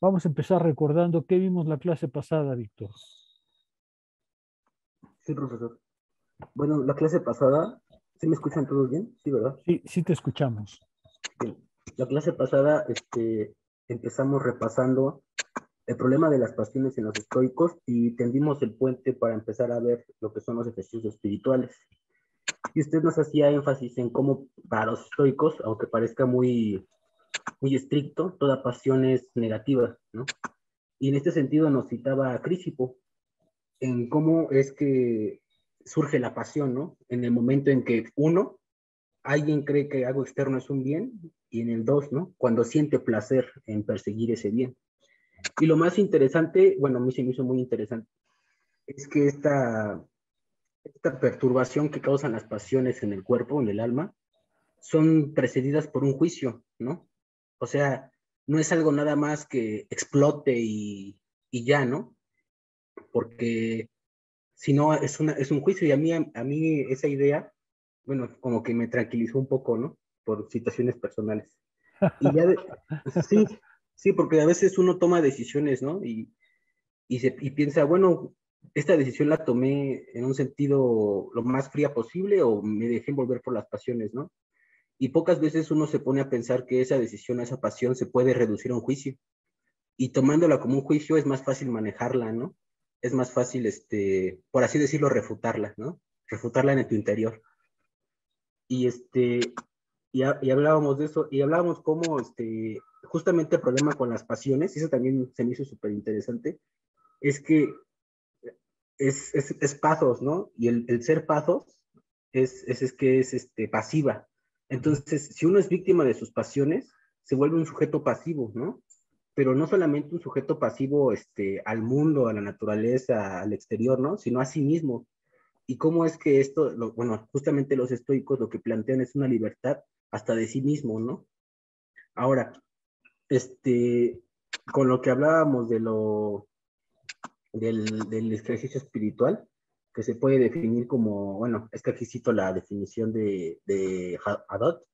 Vamos a empezar recordando qué vimos la clase pasada, Víctor. Sí, profesor. Bueno, la clase pasada, ¿sí me escuchan todos bien? Sí, ¿verdad? Sí, sí te escuchamos. Bien. La clase pasada, empezamos repasando el problema de las pasiones en los estoicos y tendimos el puente para empezar a ver lo que son los ejercicios espirituales. Y usted nos hacía énfasis en cómo para los estoicos, aunque parezca muy estricto, toda pasión es negativa, ¿no? Y en este sentido nos citaba a Crísipo, en cómo es que surge la pasión, ¿no? En el momento en que alguien cree que algo externo es un bien, y en el dos, ¿no? Cuando siente placer en perseguir ese bien. Y lo más interesante, bueno, a mí se me hizo muy interesante, es que esta perturbación que causan las pasiones en el cuerpo, en el alma, son precedidas por un juicio, ¿no? O sea, no es algo nada más que explote y ya, ¿no? Porque si no, es un juicio y a mí esa idea, bueno, como que me tranquilizó un poco, ¿no? Por situaciones personales. Y ya, sí, sí, porque a veces uno toma decisiones, ¿no? Y piensa, bueno, esta decisión la tomé en un sentido lo más fría posible o me dejé envolver por las pasiones, ¿no? Y pocas veces uno se pone a pensar que esa decisión, esa pasión se puede reducir a un juicio. Y tomándola como un juicio es más fácil manejarla, ¿no? Es más fácil, por así decirlo, refutarla, ¿no? Refutarla en tu interior. Y, y hablábamos de eso, y hablábamos cómo, justamente el problema con las pasiones, y eso también se me hizo súper interesante, es que es pathos, ¿no? Y el ser pathos es que es pasiva. Entonces, si uno es víctima de sus pasiones, se vuelve un sujeto pasivo, ¿no? Pero no solamente un sujeto pasivo al mundo, a la naturaleza, al exterior, ¿no? Sino a sí mismo. ¿Y cómo es que esto, bueno, justamente los estoicos lo que plantean es una libertad hasta de sí mismo, ¿no? Ahora, con lo que hablábamos del ejercicio espiritual, que se puede definir como, bueno, es que aquí cito la definición de Hadot,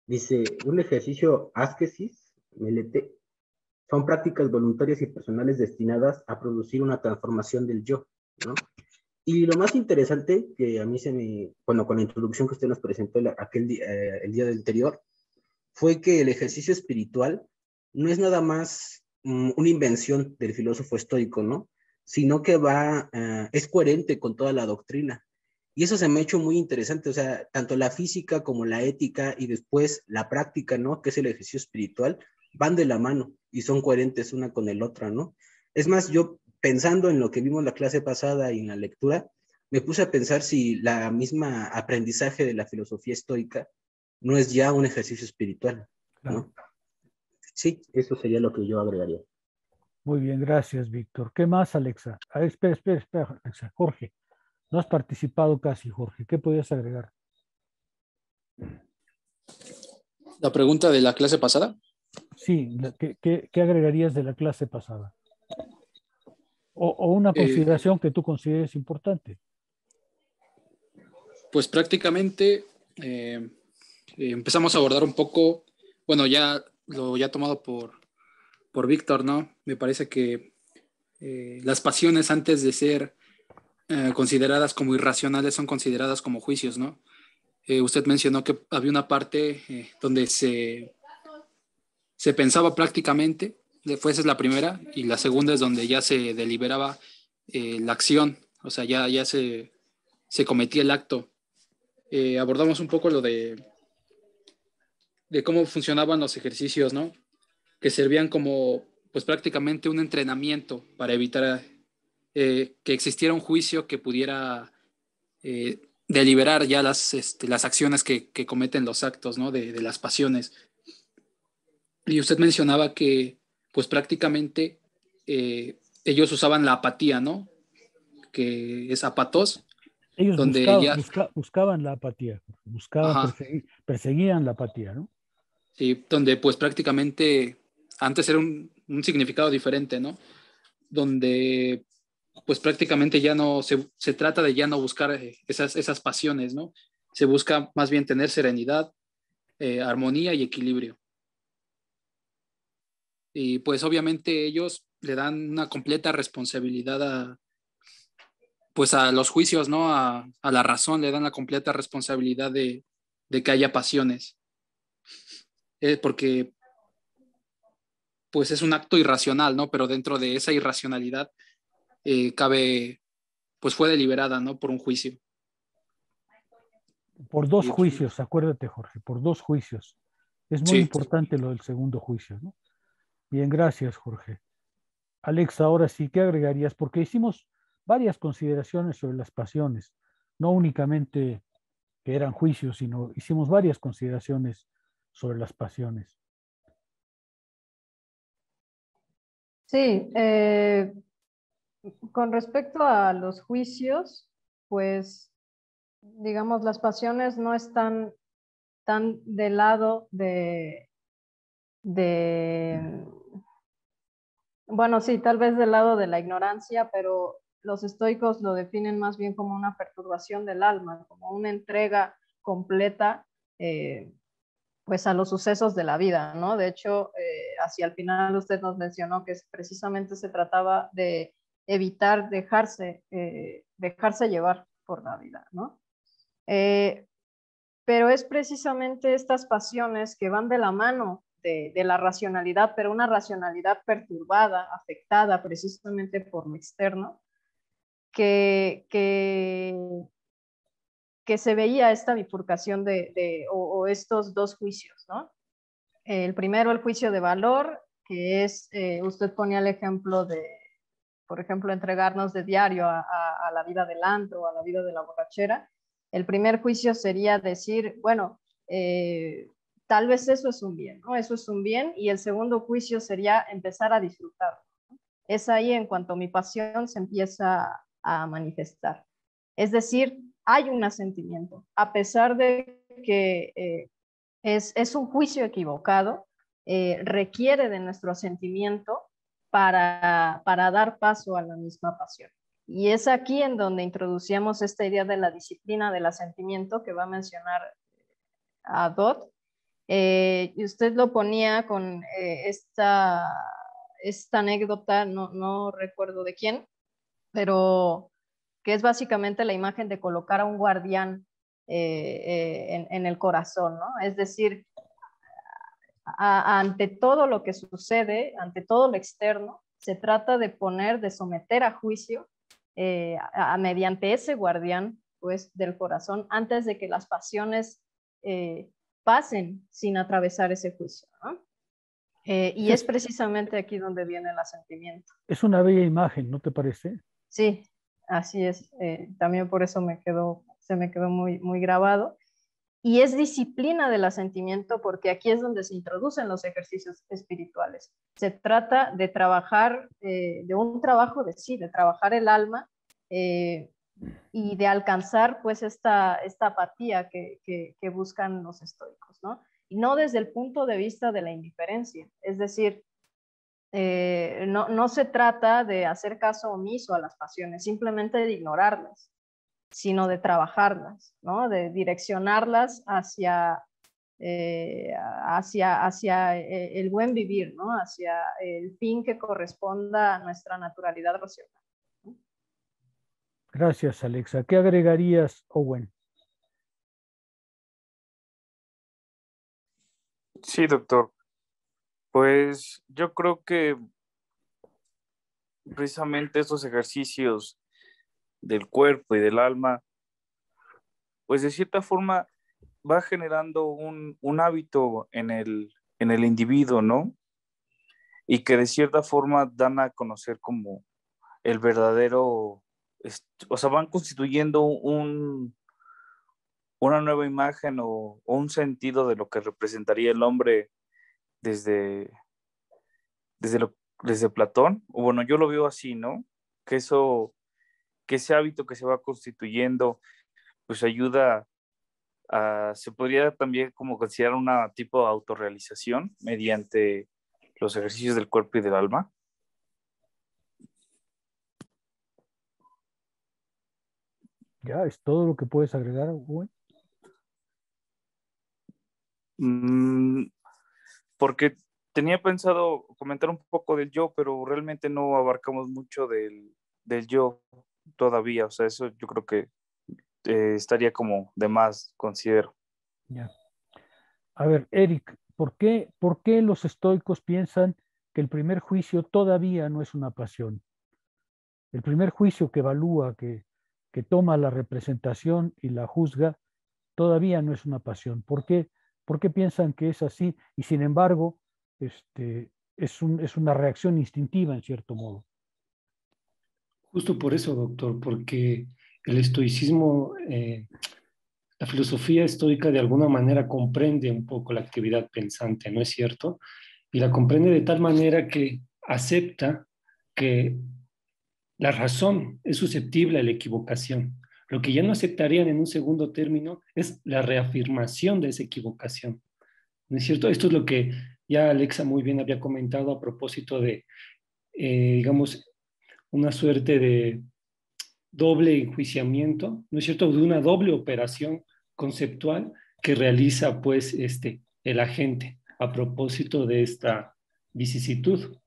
dice, un ejercicio ascesis, melete, son prácticas voluntarias y personales destinadas a producir una transformación del yo, ¿no? Y lo más interesante que a mí bueno, con la introducción que usted nos presentó el día del anterior, fue que el ejercicio espiritual no es nada más una invención del filósofo estoico, ¿no? Sino que es coherente con toda la doctrina. Y eso se me ha hecho muy interesante, o sea, tanto la física como la ética y después la práctica, ¿no? Que es el ejercicio espiritual, van de la mano y son coherentes una con el otra, ¿no? Es más, yo pensando en lo que vimos la clase pasada y en la lectura, me puse a pensar si la misma aprendizaje de la filosofía estoica no es ya un ejercicio espiritual, Claro. ¿no? Sí, eso sería lo que yo agregaría. Muy bien, gracias, Víctor. ¿Qué más, Alexa? A ver, espera, Alexa. Jorge, no has participado casi, Jorge. ¿Qué podías agregar? La pregunta de la clase pasada. Sí, ¿qué agregarías de la clase pasada? O una Eh, consideración que tú consideres importante. pues prácticamente empezamos a abordar un poco, bueno, ya lo ya tomado por Víctor, ¿no? Me parece que las pasiones antes de ser consideradas como irracionales son consideradas como juicios, ¿no? Usted mencionó que había una parte donde se pensaba prácticamente, esa es la primera, y la segunda es donde ya se deliberaba la acción, o sea, ya se cometía el acto. Abordamos un poco lo de cómo funcionaban los ejercicios, ¿no? Que servían como, pues prácticamente un entrenamiento para evitar que existiera un juicio que pudiera deliberar ya las acciones que cometen los actos, ¿no? De las pasiones. Y usted mencionaba que, pues prácticamente ellos usaban la apatía, ¿no? Que es apatos, Ellos donde ya, buscaban la apatía, ajá, perseguían la apatía, ¿no? sí, donde pues prácticamente antes era un significado diferente, ¿no? Donde pues prácticamente ya no se trata de ya no buscar esas pasiones, ¿no? Se busca más bien tener serenidad, armonía y equilibrio. y pues obviamente ellos le dan una completa responsabilidad pues a los juicios, ¿no? A la razón le dan la completa responsabilidad de que haya pasiones. Porque pues es un acto irracional, ¿no? Pero dentro de esa irracionalidad pues fue deliberada, ¿no? Por un juicio. Por dos Y, pues, juicios, acuérdate, Jorge, por dos juicios. Es muy sí, importante lo del segundo juicio, ¿no? Bien, gracias, Jorge. Alex, ahora sí, ¿qué agregarías? Porque hicimos varias consideraciones sobre las pasiones, no únicamente que eran juicios, sino hicimos varias consideraciones sobre las pasiones. Sí, con respecto a los juicios, pues, digamos, las pasiones no están tan del lado de, bueno, sí, tal vez del lado de la ignorancia, pero los estoicos lo definen más bien como una perturbación del alma, como una entrega completa, pues a los sucesos de la vida, ¿no? De hecho, hacia el final usted nos mencionó que precisamente se trataba de evitar dejarse llevar por la vida, ¿no? Pero es precisamente estas pasiones que van de la mano de la racionalidad, pero una racionalidad perturbada, afectada precisamente por lo externo, que se veía esta bifurcación o estos dos juicios, ¿no? El primero, el juicio de valor, que es, usted ponía el ejemplo de, por ejemplo, entregarnos de diario a la vida del antro, a la vida de la borrachera. El primer juicio sería decir, bueno, tal vez eso es un bien, ¿no? Eso es un bien. Y el segundo juicio sería empezar a disfrutar. Es ahí en cuanto mi pasión se empieza a manifestar. Es decir, hay un asentimiento, a pesar de que es un juicio equivocado, requiere de nuestro asentimiento para dar paso a la misma pasión. Y es aquí en donde introducíamos esta idea de la disciplina del asentimiento que va a mencionar a Dodd. Y usted lo ponía con esta anécdota, no recuerdo de quién, pero que es básicamente la imagen de colocar a un guardián en el corazón, ¿no? Es decir, ante todo lo que sucede, ante todo lo externo, se trata de someter a juicio mediante ese guardián, pues, del corazón, antes de que las pasiones pasen sin atravesar ese juicio, ¿no? Y es precisamente aquí donde viene el asentimiento. Es una bella imagen, ¿no te parece? Sí, así es. También por eso se me quedó muy, muy grabado. Y es disciplina del asentimiento porque aquí es donde se introducen los ejercicios espirituales. Se trata de trabajar, de un trabajo de trabajar el alma y de alcanzar pues esta apatía que buscan los estoicos, ¿no? Y no desde el punto de vista de la indiferencia, es decir, no se trata de hacer caso omiso a las pasiones, simplemente de ignorarlas, sino de trabajarlas, ¿no? De direccionarlas hacia el buen vivir, ¿no? Hacia el fin que corresponda a nuestra naturalidad racional. Gracias, Alexa. ¿Qué agregarías, Owen? Sí, doctor. Pues yo creo que precisamente estos ejercicios del cuerpo y del alma, pues de cierta forma va generando un hábito en el individuo, ¿no? Y que de cierta forma dan a conocer como el verdadero, o sea, van constituyendo una nueva imagen o un sentido de lo que representaría el hombre desde, desde Platón. O bueno, yo lo veo así, ¿no? Que que ese hábito que se va constituyendo, pues ayuda se podría también como considerar una tipo de autorrealización mediante los ejercicios del cuerpo y del alma. Ya, es todo lo que puedes agregar, Owen. Porque tenía pensado comentar un poco del yo, pero realmente no abarcamos mucho del yo todavía. O sea, eso yo creo que estaría como de más, considero. Ya. A ver, Eric, por qué los estoicos piensan que el primer juicio todavía no es una pasión? El primer juicio que evalúa, que toma la representación y la juzga, todavía no es una pasión. Por qué piensan que es así? Y sin embargo, es una reacción instintiva en cierto modo. Justo por eso, doctor, porque el estoicismo, la filosofía estoica de alguna manera comprende un poco la actividad pensante, ¿no es cierto? Y la comprende de tal manera que acepta que la razón es susceptible a la equivocación. Lo que ya no aceptarían en un segundo término es la reafirmación de esa equivocación. ¿No es cierto? Esto es lo que ya Alexa muy bien había comentado a propósito de, digamos, una suerte de doble enjuiciamiento, ¿no es cierto? De una doble operación conceptual que realiza, pues, el agente a propósito de esta vicisitud.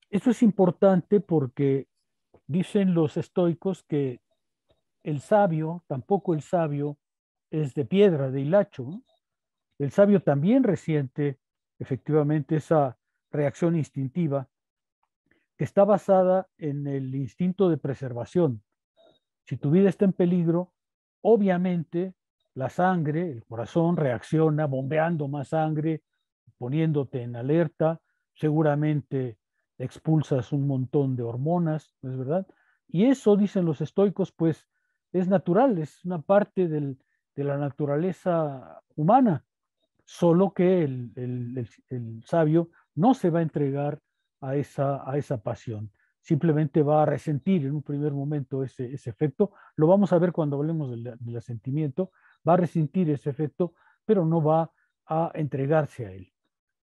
Eso es importante porque dicen los estoicos que el sabio, tampoco el sabio es de piedra, de hilacho, ¿no? El sabio también resiente efectivamente esa reacción instintiva que está basada en el instinto de preservación. Si tu vida está en peligro, obviamente la sangre, el corazón reacciona bombeando más sangre, poniéndote en alerta, seguramente expulsas un montón de hormonas, ¿no es verdad? Y eso, dicen los estoicos, pues es natural, es una parte de la naturaleza humana, solo que el sabio no se va a entregar a esa pasión, simplemente va a resentir en un primer momento ese efecto, lo vamos a ver cuando hablemos del asentimiento, va a resentir ese efecto, pero no va a entregarse a él.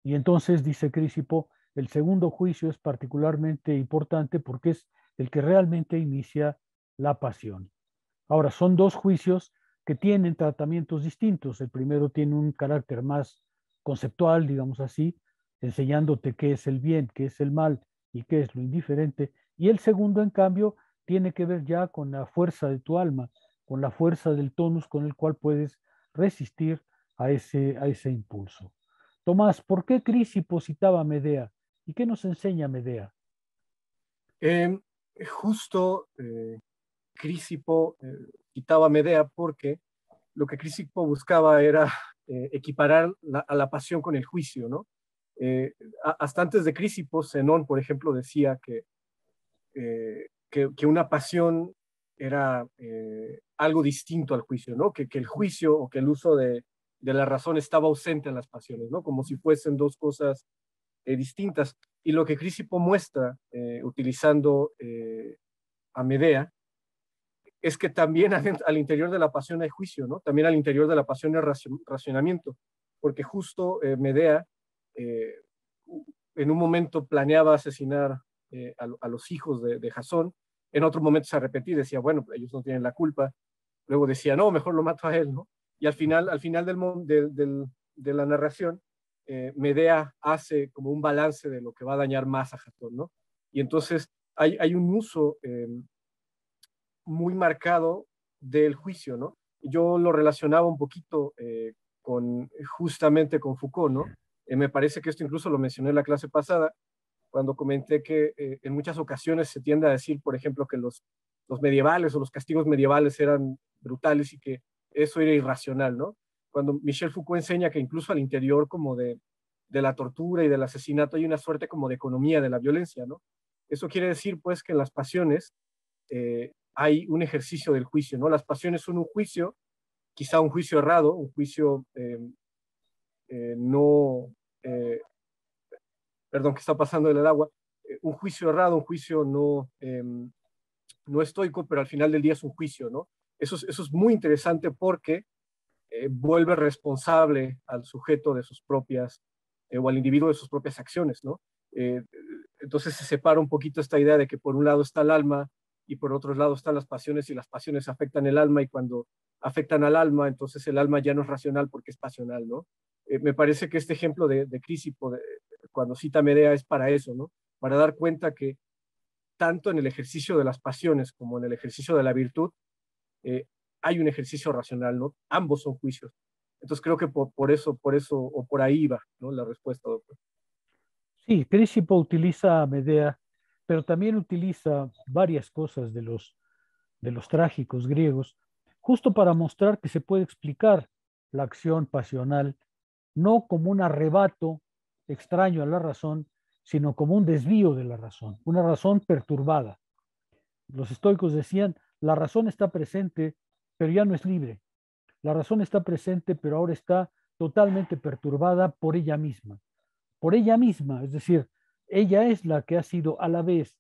Y entonces, dice Crisipo, el segundo juicio es particularmente importante porque es el que realmente inicia la pasión. Ahora, son dos juicios que tienen tratamientos distintos. El primero tiene un carácter más conceptual, digamos así, enseñándote qué es el bien, qué es el mal y qué es lo indiferente. Y el segundo, en cambio, tiene que ver ya con la fuerza de tu alma, con la fuerza del tonus con el cual puedes resistir a ese impulso. Tomás, ¿por qué Crisipo citaba a Medea? ¿Y qué nos enseña Medea? Eh, justo Crisipo quitaba a Medea porque lo que Crisipo buscaba era equiparar a la pasión con el juicio, ¿no? Hasta antes de Crisipo, Zenón, por ejemplo, decía que una pasión era algo distinto al juicio, ¿no? Que el juicio o que el uso de la razón estaba ausente en las pasiones, ¿no? Como si fuesen dos cosas distintas. Y lo que Crisipo muestra, utilizando a Medea, es que también al interior de la pasión hay juicio, ¿no? También al interior de la pasión hay racionamiento, porque justo Medea en un momento planeaba asesinar a los hijos de Jasón, en otro momento se arrepentía y decía, bueno, ellos no tienen la culpa, luego decía, no, mejor lo mato a él, ¿no? Y al final de la narración, Medea hace como un balance de lo que va a dañar más a Jasón, ¿no? Y entonces hay un uso muy marcado del juicio, ¿no? Yo lo relacionaba un poquito justamente con Foucault, ¿no? Me parece que esto incluso lo mencioné en la clase pasada, cuando comenté que en muchas ocasiones se tiende a decir, por ejemplo, que los medievales o los castigos medievales eran brutales y que eso era irracional, ¿no? Cuando Michel Foucault enseña que incluso al interior como de la tortura y del asesinato hay una suerte como de economía de la violencia, ¿no? Eso quiere decir, pues, que en las pasiones hay un ejercicio del juicio, ¿no? Las pasiones son un juicio, quizá un juicio errado, un juicio no, perdón, ¿qué está pasando en el agua? Un juicio errado, un juicio no estoico, pero al final del día es un juicio, ¿no? Eso es muy interesante porque vuelve responsable al sujeto de sus propias, o al individuo de sus propias acciones, ¿no? Entonces se separa un poquito esta idea de que por un lado está el alma y por otro lado están las pasiones y las pasiones afectan el alma y cuando afectan al alma, entonces el alma ya no es racional porque es pasional, ¿no? Me parece que este ejemplo de Crisipo, cuando cita Medea, es para eso, ¿no? Para dar cuenta que tanto en el ejercicio de las pasiones como en el ejercicio de la virtud, hay un ejercicio racional, ¿no? Ambos son juicios. Entonces creo que por eso, o por ahí va, ¿no? La respuesta, doctor. Sí, Crisipo utiliza a Medea, pero también utiliza varias cosas de los trágicos griegos, justo para mostrar que se puede explicar la acción pasional no como un arrebato extraño a la razón, sino como un desvío de la razón, una razón perturbada. Los estoicos decían, la razón está presente, pero ya no es libre. La razón está presente, pero ahora está totalmente perturbada por ella misma. Por ella misma, es decir, ella es la que ha sido a la vez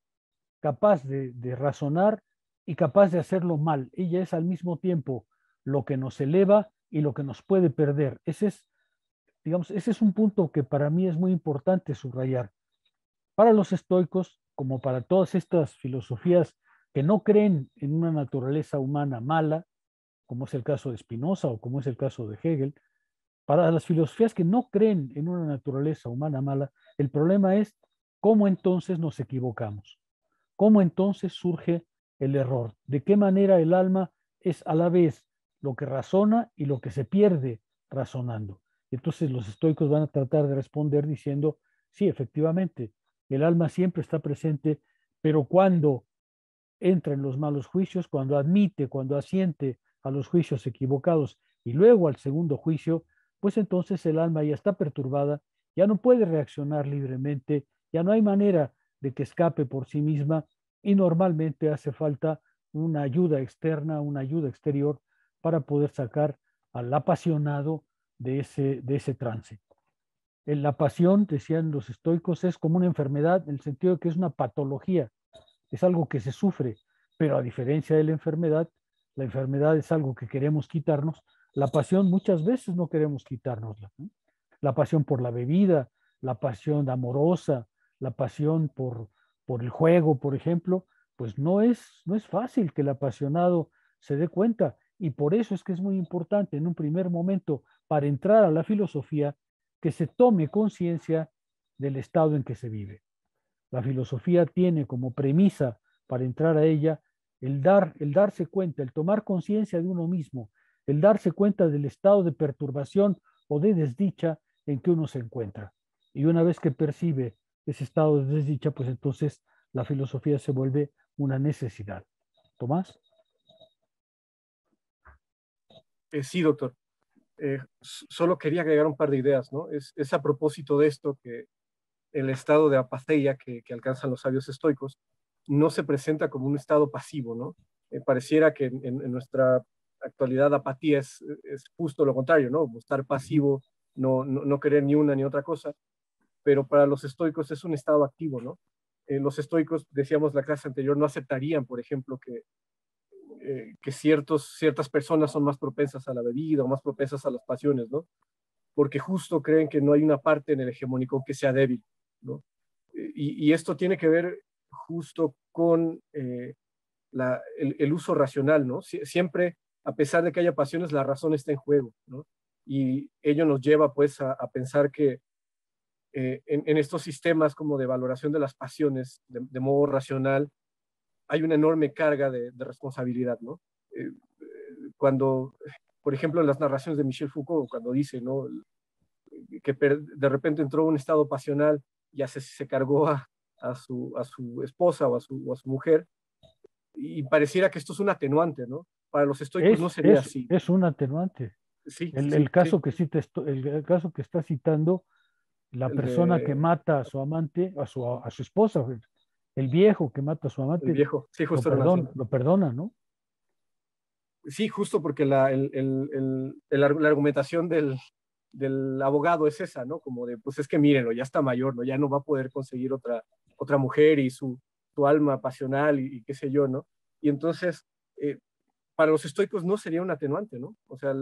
capaz de razonar y capaz de hacerlo mal. Ella es al mismo tiempo lo que nos eleva y lo que nos puede perder. Digamos, ese es un punto que para mí es muy importante subrayar. Para los estoicos, como para todas estas filosofías que no creen en una naturaleza humana mala, como es el caso de Spinoza o como es el caso de Hegel, para las filosofías que no creen en una naturaleza humana mala, el problema es cómo entonces nos equivocamos, cómo entonces surge el error, de qué manera el alma es a la vez lo que razona y lo que se pierde razonando. Entonces los estoicos van a tratar de responder diciendo, sí, efectivamente, el alma siempre está presente, pero cuando entra en los malos juicios, cuando admite, cuando asiente a los juicios equivocados y luego al segundo juicio, pues entonces el alma ya está perturbada, ya no puede reaccionar libremente, ya no hay manera de que escape por sí misma y normalmente hace falta una ayuda externa, una ayuda exterior para poder sacar al apasionado de ese trance. La pasión, decían los estoicos, es como una enfermedad en el sentido de que es una patología, es algo que se sufre, pero a diferencia de la enfermedad es algo que queremos quitarnos, la pasión muchas veces no queremos quitárnosla, ¿no? La pasión por la bebida, la pasión amorosa, la pasión por el juego, por ejemplo, pues no es fácil que el apasionado se dé cuenta y por eso es que es muy importante en un primer momento para entrar a la filosofía que se tome conciencia del estado en que se vive. La filosofía tiene como premisa para entrar a ella el darse cuenta, el tomar conciencia de uno mismo, el darse cuenta del estado de perturbación o de desdicha en que uno se encuentra. Y una vez que percibe ese estado de desdicha, pues entonces la filosofía se vuelve una necesidad. ¿Tomás? Sí, doctor. Solo quería agregar un par de ideas, ¿no? Es a propósito de esto que el estado de apatheia que alcanzan los sabios estoicos no se presenta como un estado pasivo, ¿no? Pareciera que en nuestra actualidad apatía es justo lo contrario, ¿no? Estar pasivo, no querer ni una ni otra cosa, pero para los estoicos es un estado activo, ¿no? Los estoicos, decíamos la clase anterior, no aceptarían, por ejemplo, que ciertas personas son más propensas a la bebida o más propensas a las pasiones, ¿no? Porque justo creen que no hay una parte en el hegemónico que sea débil, ¿no? Y esto tiene que ver justo con el uso racional, ¿no? Siempre, a pesar de que haya pasiones, la razón está en juego, ¿no? Y ello nos lleva, pues, a pensar que en estos sistemas como de valoración de las pasiones de modo racional, hay una enorme carga de responsabilidad, ¿no? Cuando, por ejemplo, en las narraciones de Michel Foucault, cuando dice, ¿no? Que de repente entró un estado pasional y se cargó a su esposa o a su mujer, y pareciera que esto es un atenuante, ¿no? Para los estoicos no sería así. Es un atenuante. Sí, El sí, caso sí. que el caso que está citando, la El persona que de mata a su amante, a su esposa, el viejo que mata a su el amante, viejo, sí, justo era así. lo perdona, ¿no? Sí, justo porque la argumentación del abogado es esa, ¿no? Como de, pues es que mírenlo, ya está mayor, ¿no? Ya no va a poder conseguir otra mujer y su alma pasional y qué sé yo, ¿no? Y entonces, para los estoicos no sería un atenuante, ¿no? O sea,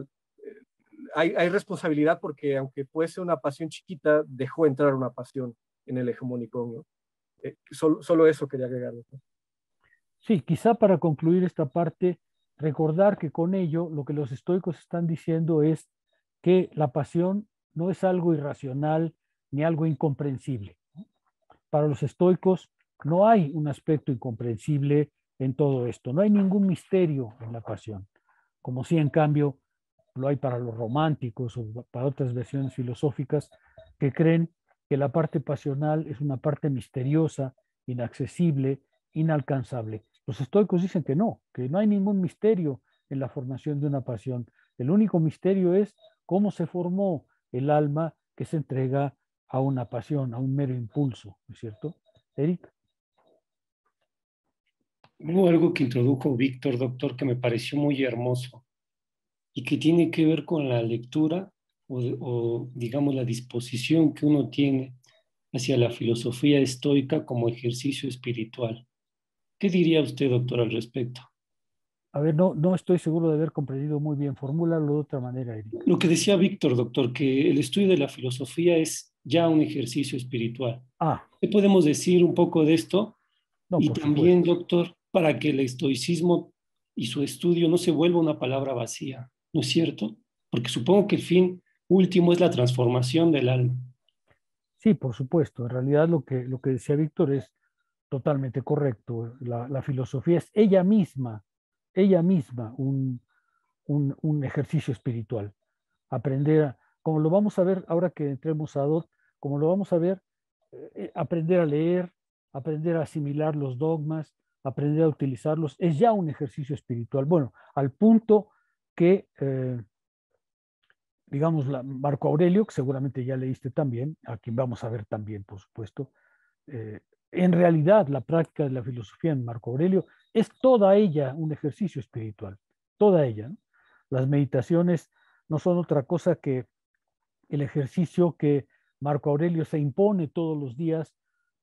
hay responsabilidad porque aunque fuese una pasión chiquita, dejó entrar una pasión en el hegemónico, ¿no? Solo eso quería agregar, ¿no? Sí, quizá para concluir esta parte, recordar que con ello lo que los estoicos están diciendo es que la pasión no es algo irracional ni algo incomprensible. Para los estoicos no hay un aspecto incomprensible en todo esto, no hay ningún misterio en la pasión, como si en cambio lo hay para los románticos o para otras versiones filosóficas que creen que la parte pasional es una parte misteriosa, inaccesible, inalcanzable. Los estoicos dicen que no hay ningún misterio en la formación de una pasión. El único misterio es cómo se formó el alma que se entrega a una pasión, a un mero impulso, ¿no es cierto? Eric. Hubo algo que introdujo Víctor, doctor, que me pareció muy hermoso y que tiene que ver con la lectura o digamos, la disposición que uno tiene hacia la filosofía estoica como ejercicio espiritual. ¿Qué diría usted, doctor, al respecto? A ver, no estoy seguro de haber comprendido muy bien. Formúlalo de otra manera, Eric. Lo que decía Víctor, doctor, que el estudio de la filosofía es ya un ejercicio espiritual. ¿Qué podemos decir un poco de esto? No, y por también, supuesto, doctor, para que el estoicismo y su estudio no se vuelva una palabra vacía, ¿no es cierto? Porque supongo que el fin último es la transformación del alma. Sí, por supuesto. En realidad lo que decía Víctor es totalmente correcto. La filosofía es ella misma un ejercicio espiritual. Aprender, como lo vamos a ver ahora que entremos a Dot, como lo vamos a ver, aprender a leer, aprender a asimilar los dogmas, aprender a utilizarlos, es ya un ejercicio espiritual. Bueno, al punto que, digamos, Marco Aurelio, que seguramente ya leíste también, a quien vamos a ver también, por supuesto, en realidad la práctica de la filosofía en Marco Aurelio es toda ella un ejercicio espiritual, toda ella, ¿no? Las meditaciones no son otra cosa que el ejercicio que Marco Aurelio se impone todos los días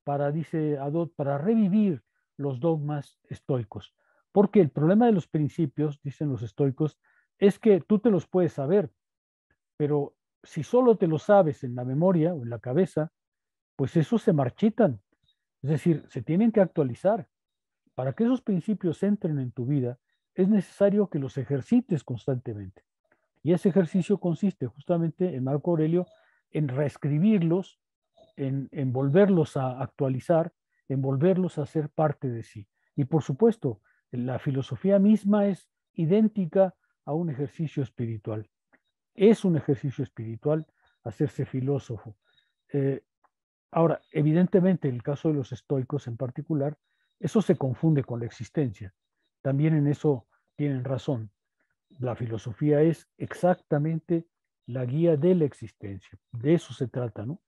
para, dice Adot, para revivir los dogmas estoicos. Porque el problema de los principios, dicen los estoicos, es que tú te los puedes saber, pero si solo te los sabes en la memoria o en la cabeza, pues esos se marchitan. Es decir, se tienen que actualizar. Para que esos principios entren en tu vida, es necesario que los ejercites constantemente. Y ese ejercicio consiste justamente en Marco Aurelio en reescribirlos, en volverlos a actualizar, en volverlos a ser parte de sí. Y por supuesto, la filosofía misma es idéntica a un ejercicio espiritual. Es un ejercicio espiritual hacerse filósofo. Ahora, evidentemente, en el caso de los estoicos en particular, eso se confunde con la existencia. También en eso tienen razón. La filosofía es exactamente la guía de la existencia. De eso se trata, ¿no?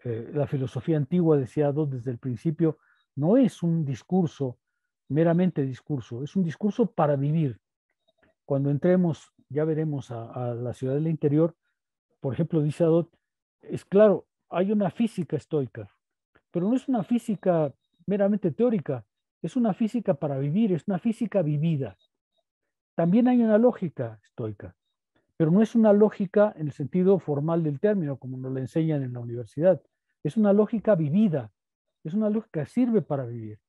La filosofía antigua, decía Adot desde el principio, no es un discurso, meramente discurso, es un discurso para vivir. Cuando entremos, ya veremos a la ciudad del interior, por ejemplo, dice Adot, es claro, hay una física estoica, pero no es una física meramente teórica, es una física para vivir, es una física vivida. También hay una lógica estoica, pero no es una lógica en el sentido formal del término, como nos lo enseñan en la universidad. Es una lógica vivida, es una lógica que sirve para vivir.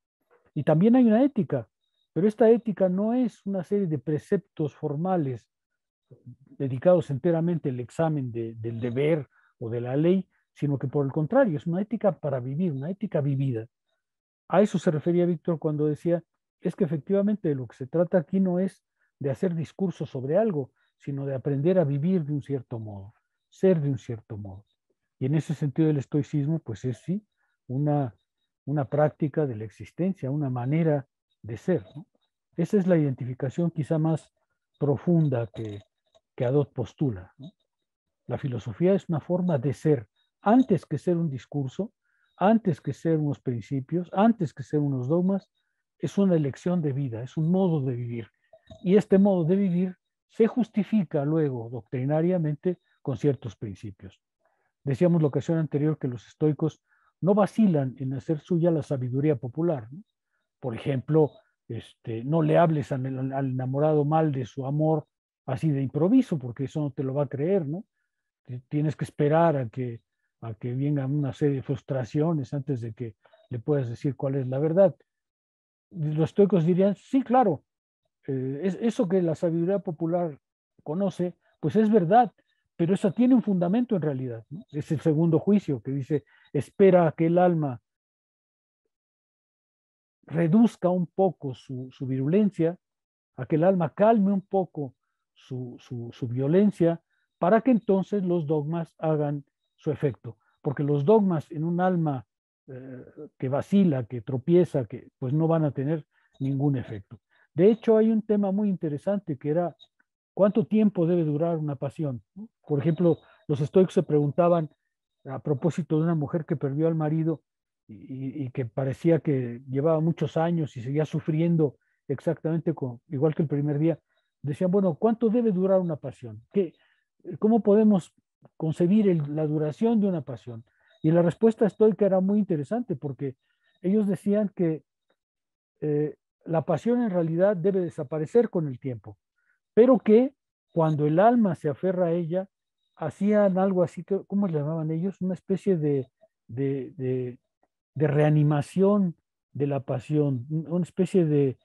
Y también hay una ética, pero esta ética no es una serie de preceptos formales dedicados enteramente al examen del deber o de la ley, sino que por el contrario, es una ética para vivir, una ética vivida. A eso se refería Víctor cuando decía, es que efectivamente de lo que se trata aquí no es de hacer discursos sobre algo, sino de aprender a vivir de un cierto modo, ser de un cierto modo. Y en ese sentido el estoicismo, pues es sí, una práctica de la existencia, una manera de ser, ¿no? Esa es la identificación quizá más profunda que Adot postula, ¿no? La filosofía es una forma de ser, antes que ser un discurso, antes que ser unos principios, antes que ser unos dogmas, es una elección de vida, es un modo de vivir. Y este modo de vivir se justifica luego doctrinariamente con ciertos principios. Decíamos la ocasión anterior que los estoicos no vacilan en hacer suya la sabiduría popular, ¿no? Por ejemplo, no le hables al enamorado mal de su amor así de improviso, porque eso no te lo va a creer, ¿no? Tienes que esperar a que vengan una serie de frustraciones antes de que le puedas decir cuál es la verdad. Los estoicos dirían, sí, claro, eso que la sabiduría popular conoce, pues es verdad, pero esa tiene un fundamento en realidad, ¿no? Es el segundo juicio que dice, espera a que el alma reduzca un poco su virulencia, a que el alma calme un poco su violencia, para que entonces los dogmas hagan su efecto. Porque los dogmas en un alma que vacila, que tropieza, que pues no van a tener ningún efecto. De hecho, hay un tema muy interesante que era cuánto tiempo debe durar una pasión, ¿no? Por ejemplo, los estoicos se preguntaban a propósito de una mujer que perdió al marido y que parecía que llevaba muchos años y seguía sufriendo exactamente igual que el primer día. Decían, bueno, ¿cuánto debe durar una pasión? ¿Cómo podemos concebir la duración de una pasión? Y la respuesta estoica era muy interesante porque ellos decían que la pasión en realidad debe desaparecer con el tiempo, pero que cuando el alma se aferra a ella, hacían algo así, que, ¿cómo le llamaban ellos? Una especie de, de, de reanimación de la pasión, una especie de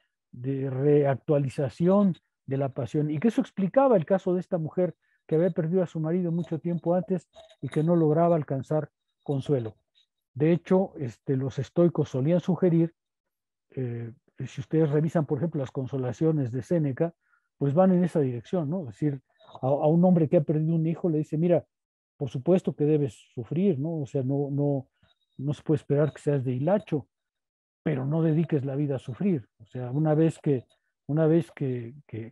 reactualización de la pasión, y que eso explicaba el caso de esta mujer que había perdido a su marido mucho tiempo antes y que no lograba alcanzar consuelo. De hecho, los estoicos solían sugerir, si ustedes revisan, por ejemplo, las consolaciones de Séneca, pues van en esa dirección, ¿no? Es decir, a un hombre que ha perdido un hijo le dice, mira, por supuesto que debes sufrir, ¿no? O sea, no se puede esperar que seas de hilacho, pero no dediques la vida a sufrir. O sea, una vez que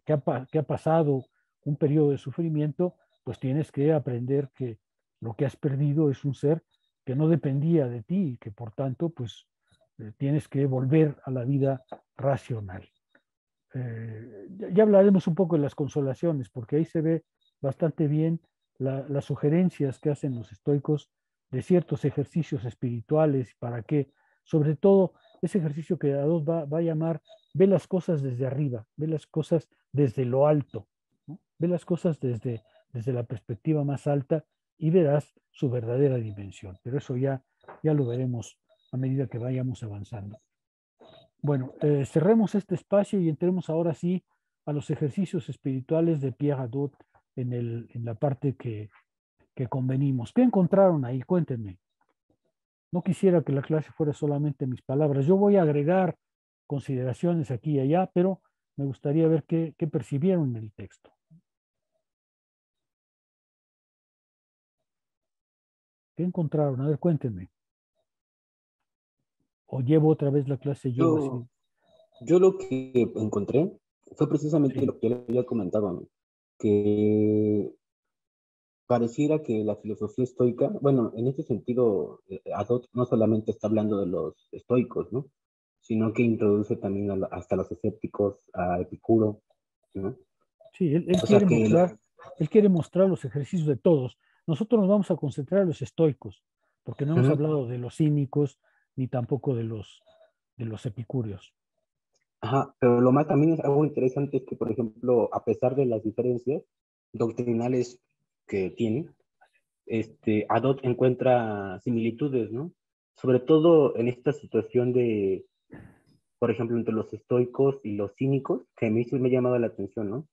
ha pasado un periodo de sufrimiento, pues tienes que aprender que lo que has perdido es un ser que no dependía de ti y que por tanto, pues tienes que volver a la vida racional. Ya hablaremos un poco de las consolaciones, porque ahí se ve bastante bien las sugerencias que hacen los estoicos de ciertos ejercicios espirituales para que, sobre todo, ese ejercicio que Adot va a llamar, ve las cosas desde arriba, ve las cosas desde lo alto, ¿no? Ve las cosas desde la perspectiva más alta y verás su verdadera dimensión. Pero eso ya lo veremos a medida que vayamos avanzando. Bueno, cerremos este espacio y entremos ahora sí a los ejercicios espirituales de Pierre Hadot en la parte que convenimos. ¿Qué encontraron ahí? Cuéntenme. No quisiera que la clase fuera solamente mis palabras. Yo voy a agregar consideraciones aquí y allá, pero me gustaría ver qué percibieron en el texto. ¿Qué encontraron? A ver, cuéntenme. O llevo otra vez la clase yo así. Yo lo que encontré fue precisamente lo que yo había comentado, ¿no? Que pareciera que la filosofía estoica, bueno, en este sentido, Adot no solamente está hablando de los estoicos, ¿no? Sino que introduce también hasta los escépticos, a Epicuro, ¿no? Sí, él O sea quiere mostrar los ejercicios de todos. Nosotros nos vamos a concentrar en los estoicos, porque no hemos hablado de los cínicos ni tampoco de los epicúreos. Ajá, pero lo más también es algo interesante es que, por ejemplo, a pesar de las diferencias doctrinales que tiene, Adot encuentra similitudes, ¿no? Sobre todo en esta situación de, por ejemplo, entre los estoicos y los cínicos, que a mí sí me ha llamado la atención, ¿no?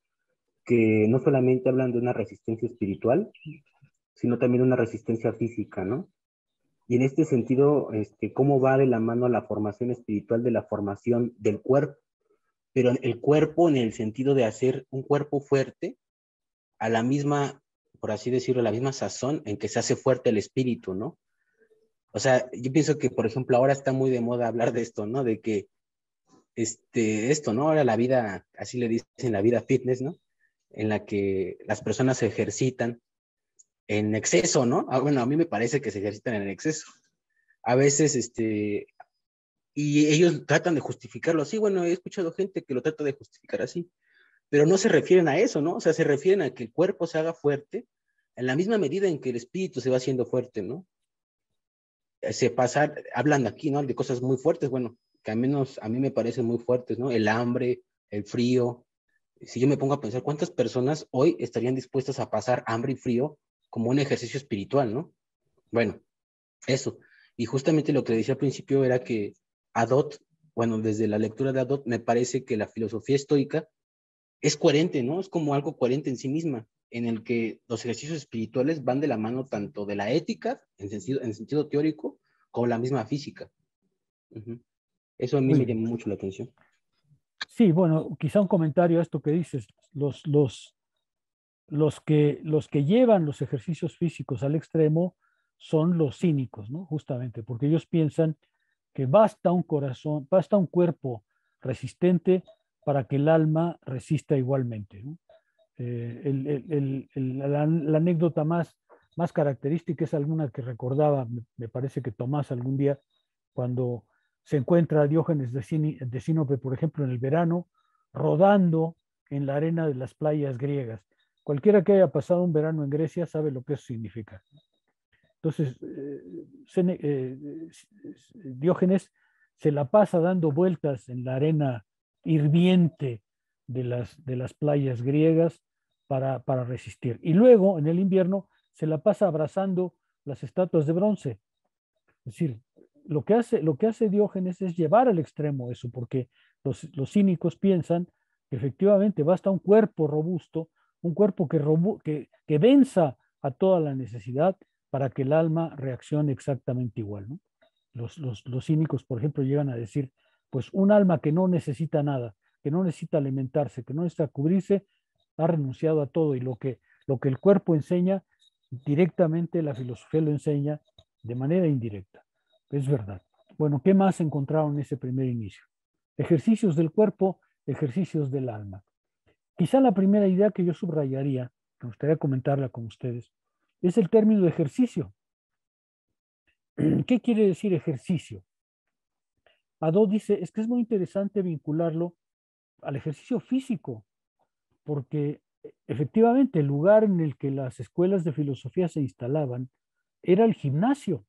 Que no solamente hablan de una resistencia espiritual, sino también una resistencia física, ¿no? Y en este sentido, cómo va de la mano la formación espiritual de la formación del cuerpo, pero el cuerpo en el sentido de hacer un cuerpo fuerte a la misma, por así decirlo, a la misma sazón en que se hace fuerte el espíritu, ¿no? O sea, yo pienso que, por ejemplo, ahora está muy de moda hablar de esto, ¿no? De que, esto, ¿no? Ahora la vida, así le dicen, la vida fitness, ¿no? En la que las personas se ejercitan en exceso, ¿no? Bueno, a mí me parece que se ejercitan en exceso. A veces, y ellos tratan de justificarlo así. Bueno, he escuchado gente que lo trata de justificar así, pero no se refieren a eso, ¿no? O sea, se refieren a que el cuerpo se haga fuerte en la misma medida en que el espíritu se va haciendo fuerte, ¿no? Hablan aquí, ¿no? De cosas muy fuertes, bueno, que al menos a mí me parecen muy fuertes, ¿no? El hambre, el frío. Si yo me pongo a pensar, ¿cuántas personas hoy estarían dispuestas a pasar hambre y frío como un ejercicio espiritual, ¿no? Bueno, eso. Y justamente lo que decía al principio era que Adot, bueno, desde la lectura de Adot, me parece que la filosofía estoica es coherente, ¿no? Es como algo coherente en sí misma. en el que los ejercicios espirituales van de la mano tanto de la ética, en sentido teórico, como la misma física. Eso a mí Muy me bien. llama mucho la atención. Sí, bueno, quizá un comentario a esto que dices. Los que llevan los ejercicios físicos al extremo son los cínicos, ¿no? Justamente, porque ellos piensan que basta un corazón, basta un cuerpo resistente para que el alma resista igualmente, ¿no? La anécdota más característica es alguna que recordaba, me parece que Tomás algún día, cuando se encuentra a Diógenes de Sinope, por ejemplo, en el verano, rodando en la arena de las playas griegas. Cualquiera que haya pasado un verano en Grecia sabe lo que eso significa. Entonces, Diógenes se la pasa dando vueltas en la arena hirviente de las playas griegas para resistir. Y luego, en el invierno, se la pasa abrazando las estatuas de bronce. Es decir, lo que hace Diógenes es llevar al extremo eso, porque los cínicos piensan que efectivamente basta un cuerpo robusto, un cuerpo que venza a toda la necesidad para que el alma reaccione exactamente igual, ¿no? Los cínicos, por ejemplo, llegan a decir, pues un alma que no necesita nada, que no necesita alimentarse, que no necesita cubrirse, ha renunciado a todo, y lo que el cuerpo enseña, directamente la filosofía lo enseña de manera indirecta. Es verdad. Bueno, ¿qué más encontraron en ese primer inicio? Ejercicios del cuerpo, ejercicios del alma. Quizá la primera idea que yo subrayaría, me gustaría comentarla con ustedes, es el término de ejercicio. ¿Qué quiere decir ejercicio? Adó dice, es que es muy interesante vincularlo al ejercicio físico, porque efectivamente el lugar en el que las escuelas de filosofía se instalaban era el gimnasio,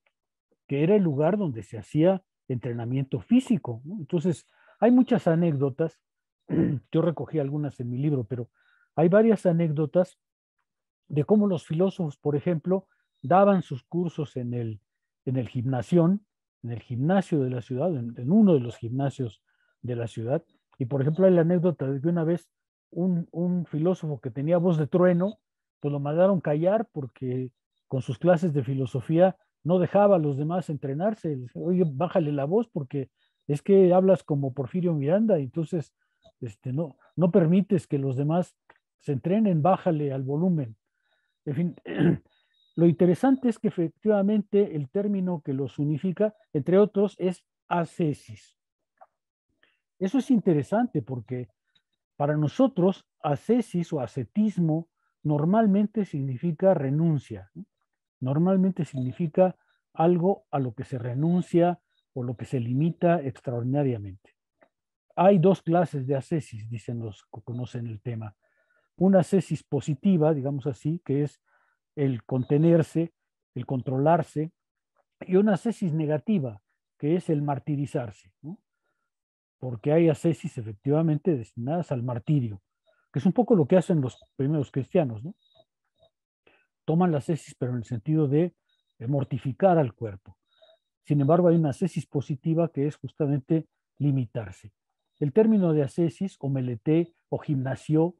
que era el lugar donde se hacía entrenamiento físico, ¿no? Entonces, hay muchas anécdotas, yo recogí algunas en mi libro, pero hay varias anécdotas de cómo los filósofos, por ejemplo, daban sus cursos en el gimnasio de la ciudad, en uno de los gimnasios de la ciudad. Y por ejemplo, hay la anécdota de que una vez un filósofo que tenía voz de trueno, pues lo mandaron callar porque con sus clases de filosofía no dejaba a los demás entrenarse. Les decía, oye, bájale la voz porque es que hablas como Porfirio Miranda, y entonces no permites que los demás se entrenen, bájale al volumen. En fin, lo interesante es que efectivamente el término que los unifica, entre otros, es ascesis. Eso es interesante porque para nosotros ascesis o ascetismo normalmente significa renuncia, ¿no? Normalmente significa algo a lo que se renuncia o lo que se limita extraordinariamente. Hay dos clases de ascesis, dicen los que conocen el tema. Una ascesis positiva, digamos así, que es el contenerse, el controlarse, y una ascesis negativa, que es el martirizarse, ¿no? Porque hay ascesis efectivamente destinadas al martirio, que es un poco lo que hacen los primeros cristianos, ¿no? Toman la ascesis, pero en el sentido de mortificar al cuerpo. Sin embargo, hay una ascesis positiva que es justamente limitarse. El término de ascesis, o meleté, o gimnasio,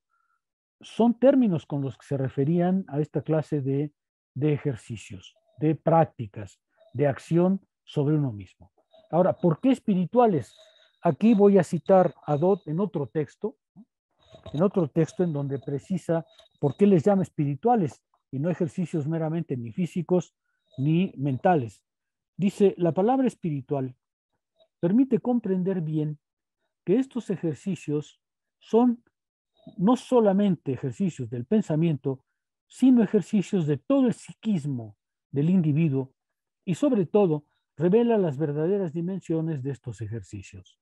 son términos con los que se referían a esta clase de ejercicios, de prácticas, de acción sobre uno mismo. Ahora, ¿por qué espirituales? Aquí voy a citar a Dodd en otro texto en donde precisa por qué les llama espirituales y no ejercicios meramente ni físicos ni mentales. Dice, la palabra espiritual permite comprender bien que estos ejercicios son no solamente ejercicios del pensamiento, sino ejercicios de todo el psiquismo del individuo, y sobre todo revela las verdaderas dimensiones de estos ejercicios.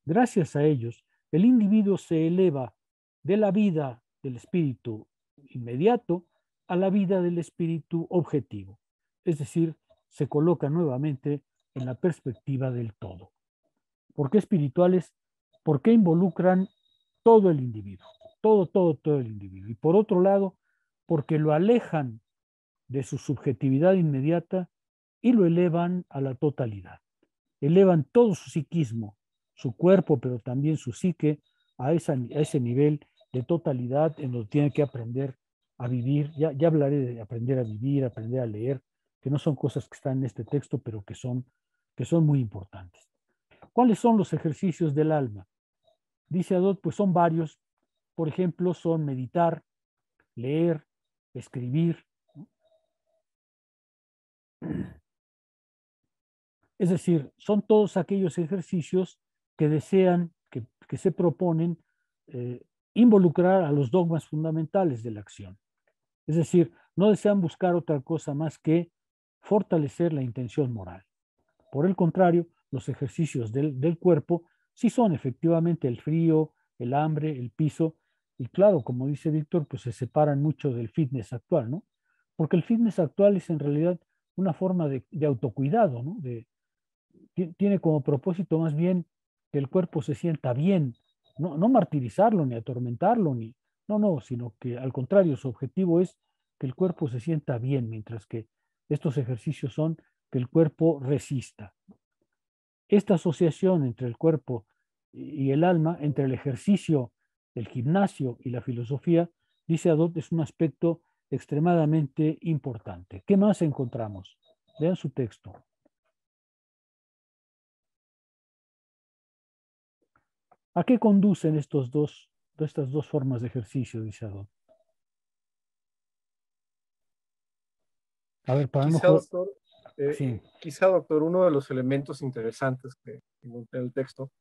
Gracias a ellos, el individuo se eleva de la vida del espíritu inmediato a la vida del espíritu objetivo, es decir, se coloca nuevamente en la perspectiva del todo. ¿Por qué espirituales? Porque involucran todo el individuo, todo el individuo. Y por otro lado, porque lo alejan de su subjetividad inmediata y lo elevan a la totalidad. Elevan todo su psiquismo, su cuerpo, pero también su psique, a ese nivel de totalidad en donde tiene que aprender a vivir. Ya hablaré de aprender a vivir, aprender a leer, que no son cosas que están en este texto, pero que son muy importantes. ¿Cuáles son los ejercicios del alma? Dice Adot, pues son varios. Por ejemplo, son meditar, leer, escribir. Es decir, son todos aquellos ejercicios que desean, que se proponen involucrar a los dogmas fundamentales de la acción. Es decir, no desean buscar otra cosa más que fortalecer la intención moral. Por el contrario, los ejercicios del cuerpo sí son efectivamente el frío, el hambre, el piso, y claro, como dice Víctor, pues se separan mucho del fitness actual, ¿no? Porque el fitness actual es en realidad una forma de autocuidado, ¿no? Tiene como propósito más bien que el cuerpo se sienta bien, no martirizarlo ni atormentarlo, no, sino que al contrario, su objetivo es que el cuerpo se sienta bien, mientras que estos ejercicios son que el cuerpo resista. Esta asociación entre el cuerpo y el alma, entre el ejercicio, el gimnasio y la filosofía, dice Adot, es un aspecto extremadamente importante. ¿Qué más encontramos? Vean su texto. ¿A qué conducen estas dos formas de ejercicio, dice Adot? A ver, para Quizá, mejor... doctor, Sí. quizá, doctor, uno de los elementos interesantes que encontré en el texto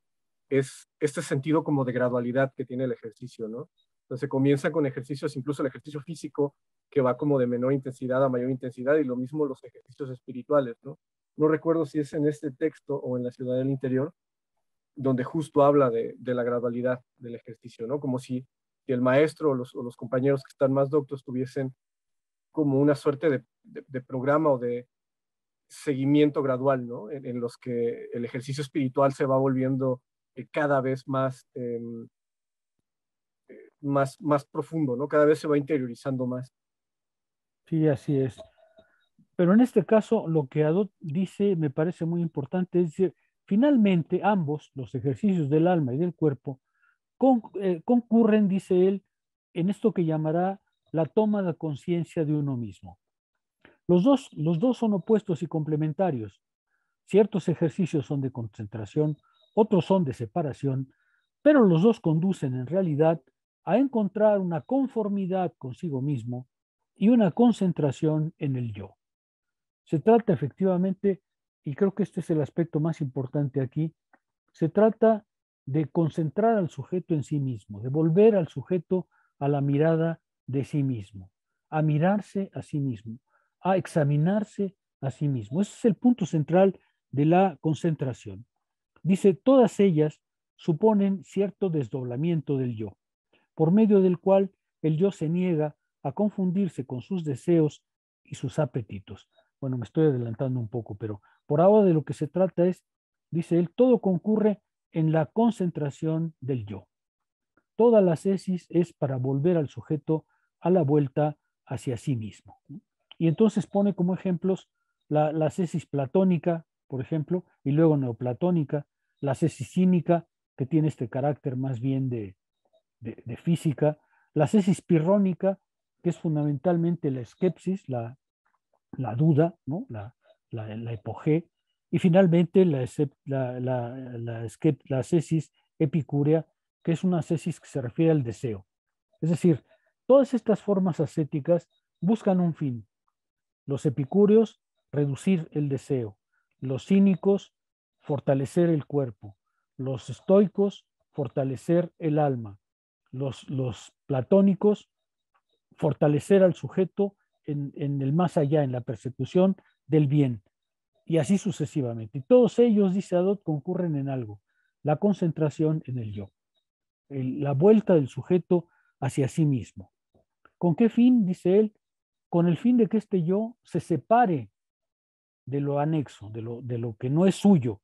es este sentido como de gradualidad que tiene el ejercicio, ¿no? Entonces comienza con ejercicios, incluso el ejercicio físico, que va como de menor intensidad a mayor intensidad, y lo mismo los ejercicios espirituales, ¿no? No recuerdo si es en este texto o en La Ciudad del Interior, donde justo habla de la gradualidad del ejercicio, ¿no? Como si el maestro o los compañeros que están más doctos tuviesen como una suerte de programa o de seguimiento gradual, ¿no? En los que el ejercicio espiritual se va volviendo cada vez más profundo, ¿no? Cada vez se va interiorizando más. Sí, así es. Pero en este caso, lo que Adot dice me parece muy importante, es decir, finalmente ambos, los ejercicios del alma y del cuerpo, concurren, dice él, en esto que llamará la toma de conciencia de uno mismo. Los dos son opuestos y complementarios. Ciertos ejercicios son de concentración, otros son de separación, pero los dos conducen en realidad a encontrar una conformidad consigo mismo y una concentración en el yo. Se trata efectivamente, y creo que este es el aspecto más importante aquí, se trata de concentrar al sujeto en sí mismo, de volver al sujeto a la mirada de sí mismo, a mirarse a sí mismo, a examinarse a sí mismo. Ese es el punto central de la concentración. Dice, todas ellas suponen cierto desdoblamiento del yo, por medio del cual el yo se niega a confundirse con sus deseos y sus apetitos. Bueno, me estoy adelantando un poco, pero por ahora de lo que se trata es, dice él, todo concurre en la concentración del yo. Toda la ascesis es para volver al sujeto a la vuelta hacia sí mismo. Y entonces pone como ejemplos la ascesis platónica, por ejemplo, y luego neoplatónica, la ascesis cínica, que tiene este carácter más bien de física, la ascesis pirrónica, que es fundamentalmente la esquepsis, la duda, ¿no? la epogé, y finalmente la ascesis epicúrea, que es una ascesis que se refiere al deseo. Es decir, todas estas formas ascéticas buscan un fin. Los epicúreos, reducir el deseo. Los cínicos, fortalecer el cuerpo. Los estoicos, fortalecer el alma. Los platónicos, fortalecer al sujeto en el más allá, en la persecución del bien, y así sucesivamente. Y todos ellos, dice Adot, concurren en algo, la concentración en el yo, la vuelta del sujeto hacia sí mismo. ¿Con qué fin? Dice él, con el fin de que este yo se separe de lo anexo, de lo que no es suyo.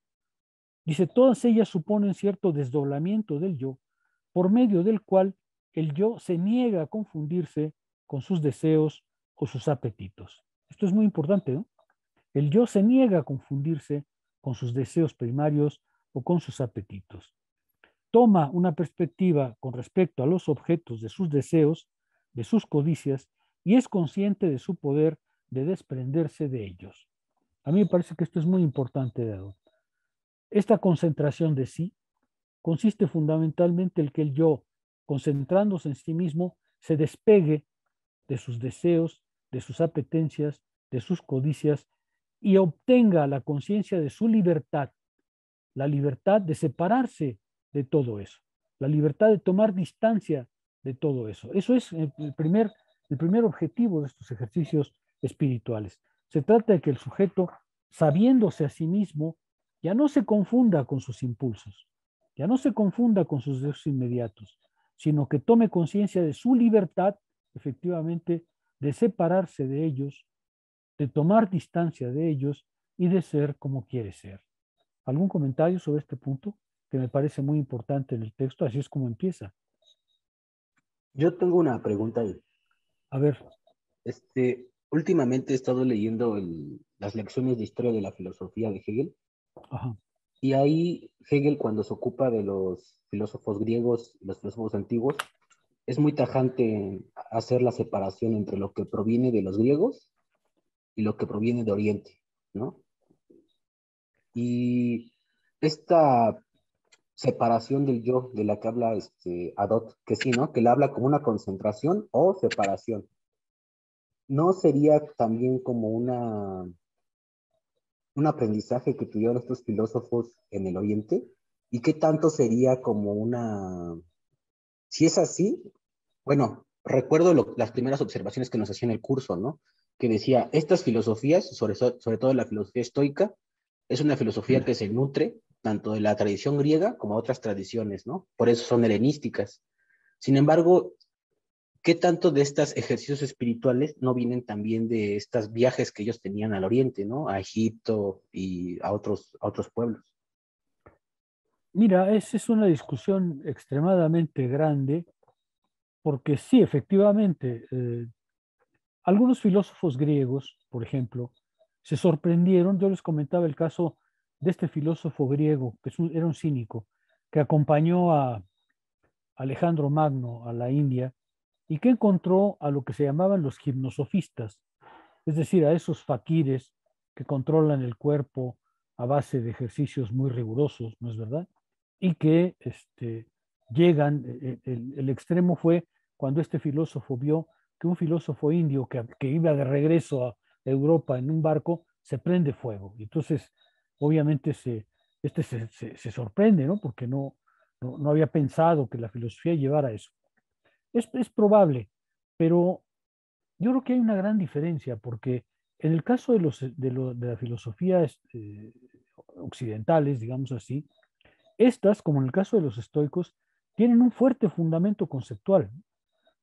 Dice, todas ellas suponen cierto desdoblamiento del yo, por medio del cual el yo se niega a confundirse con sus deseos o sus apetitos. Esto es muy importante, ¿no? El yo se niega a confundirse con sus deseos primarios o con sus apetitos. Toma una perspectiva con respecto a los objetos de sus deseos, de sus codicias, y es consciente de su poder de desprenderse de ellos. A mí me parece que esto es muy importante, Dado. Esta concentración de sí consiste fundamentalmente en que el yo, concentrándose en sí mismo, se despegue de sus deseos, de sus apetencias, de sus codicias y obtenga la conciencia de su libertad, la libertad de separarse de todo eso, la libertad de tomar distancia de todo eso. Eso es el primer objetivo de estos ejercicios espirituales. Se trata de que el sujeto, sabiéndose a sí mismo, ya no se confunda con sus impulsos, ya no se confunda con sus deseos inmediatos, sino que tome conciencia de su libertad, efectivamente, de separarse de ellos, de tomar distancia de ellos y de ser como quiere ser. ¿Algún comentario sobre este punto? Que me parece muy importante en el texto, así es como empieza. Yo tengo una pregunta ahí. A ver. Últimamente he estado leyendo las lecciones de historia de la filosofía de Hegel. Ajá. Y ahí Hegel, cuando se ocupa de los filósofos griegos y los filósofos antiguos, es muy tajante en hacer la separación entre lo que proviene de los griegos y lo que proviene de Oriente, ¿no? Y esta separación del yo de la que habla Adot, que sí, ¿no? Que le habla como una concentración o separación. ¿No sería también como un aprendizaje que tuvieron estos filósofos en el Oriente? ¿Y qué tanto sería como si es así? Bueno, recuerdo las primeras observaciones que nos hacía en el curso, ¿no? Que decía, estas filosofías, sobre todo la filosofía estoica, es una filosofía que se nutre tanto de la tradición griega como de otras tradiciones, ¿no? Por eso son helenísticas. Sin embargo, ¿qué tanto de estos ejercicios espirituales no vienen también de estos viajes que ellos tenían al Oriente, ¿no? A Egipto y a otros pueblos. Mira, esa es una discusión extremadamente grande, porque sí, efectivamente, algunos filósofos griegos, por ejemplo, se sorprendieron. Yo les comentaba el caso de este filósofo griego, que era un cínico, que acompañó a Alejandro Magno a la India y que encontró a lo que se llamaban los gimnosofistas, es decir, a esos faquires que controlan el cuerpo a base de ejercicios muy rigurosos, ¿no es verdad? Y que llegan, el extremo fue cuando este filósofo vio que un filósofo indio que iba de regreso a Europa en un barco se prende fuego. Y entonces, obviamente, se sorprende, ¿no? Porque no había pensado que la filosofía llevara a eso. Es probable, pero yo creo que hay una gran diferencia, porque en el caso de las filosofías occidentales, digamos así, estas, como en el caso de los estoicos, tienen un fuerte fundamento conceptual.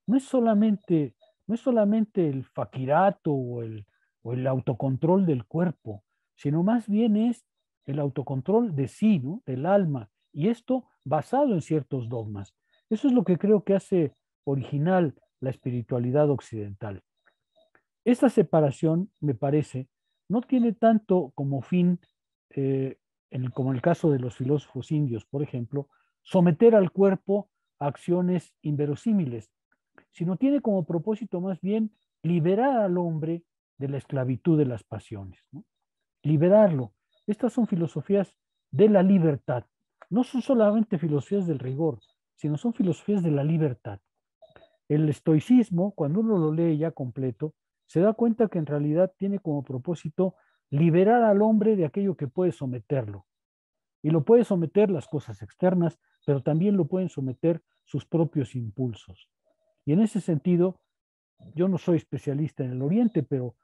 No es solamente, no es solamente el faquirato o el autocontrol del cuerpo, sino más bien es el autocontrol de sí, ¿no? Del alma, y esto basado en ciertos dogmas. Eso es lo que creo que hace original la espiritualidad occidental. Esta separación, me parece, no tiene tanto como fin, como en el caso de los filósofos indios, por ejemplo, someter al cuerpo a acciones inverosímiles, sino tiene como propósito más bien liberar al hombre de la esclavitud de las pasiones, ¿no? Liberarlo. Estas son filosofías de la libertad. No son solamente filosofías del rigor, sino son filosofías de la libertad. El estoicismo, cuando uno lo lee ya completo, se da cuenta que en realidad tiene como propósito liberar al hombre de aquello que puede someterlo. Y lo puede someter las cosas externas, pero también lo pueden someter sus propios impulsos. Y en ese sentido, yo no soy especialista en el Oriente, pero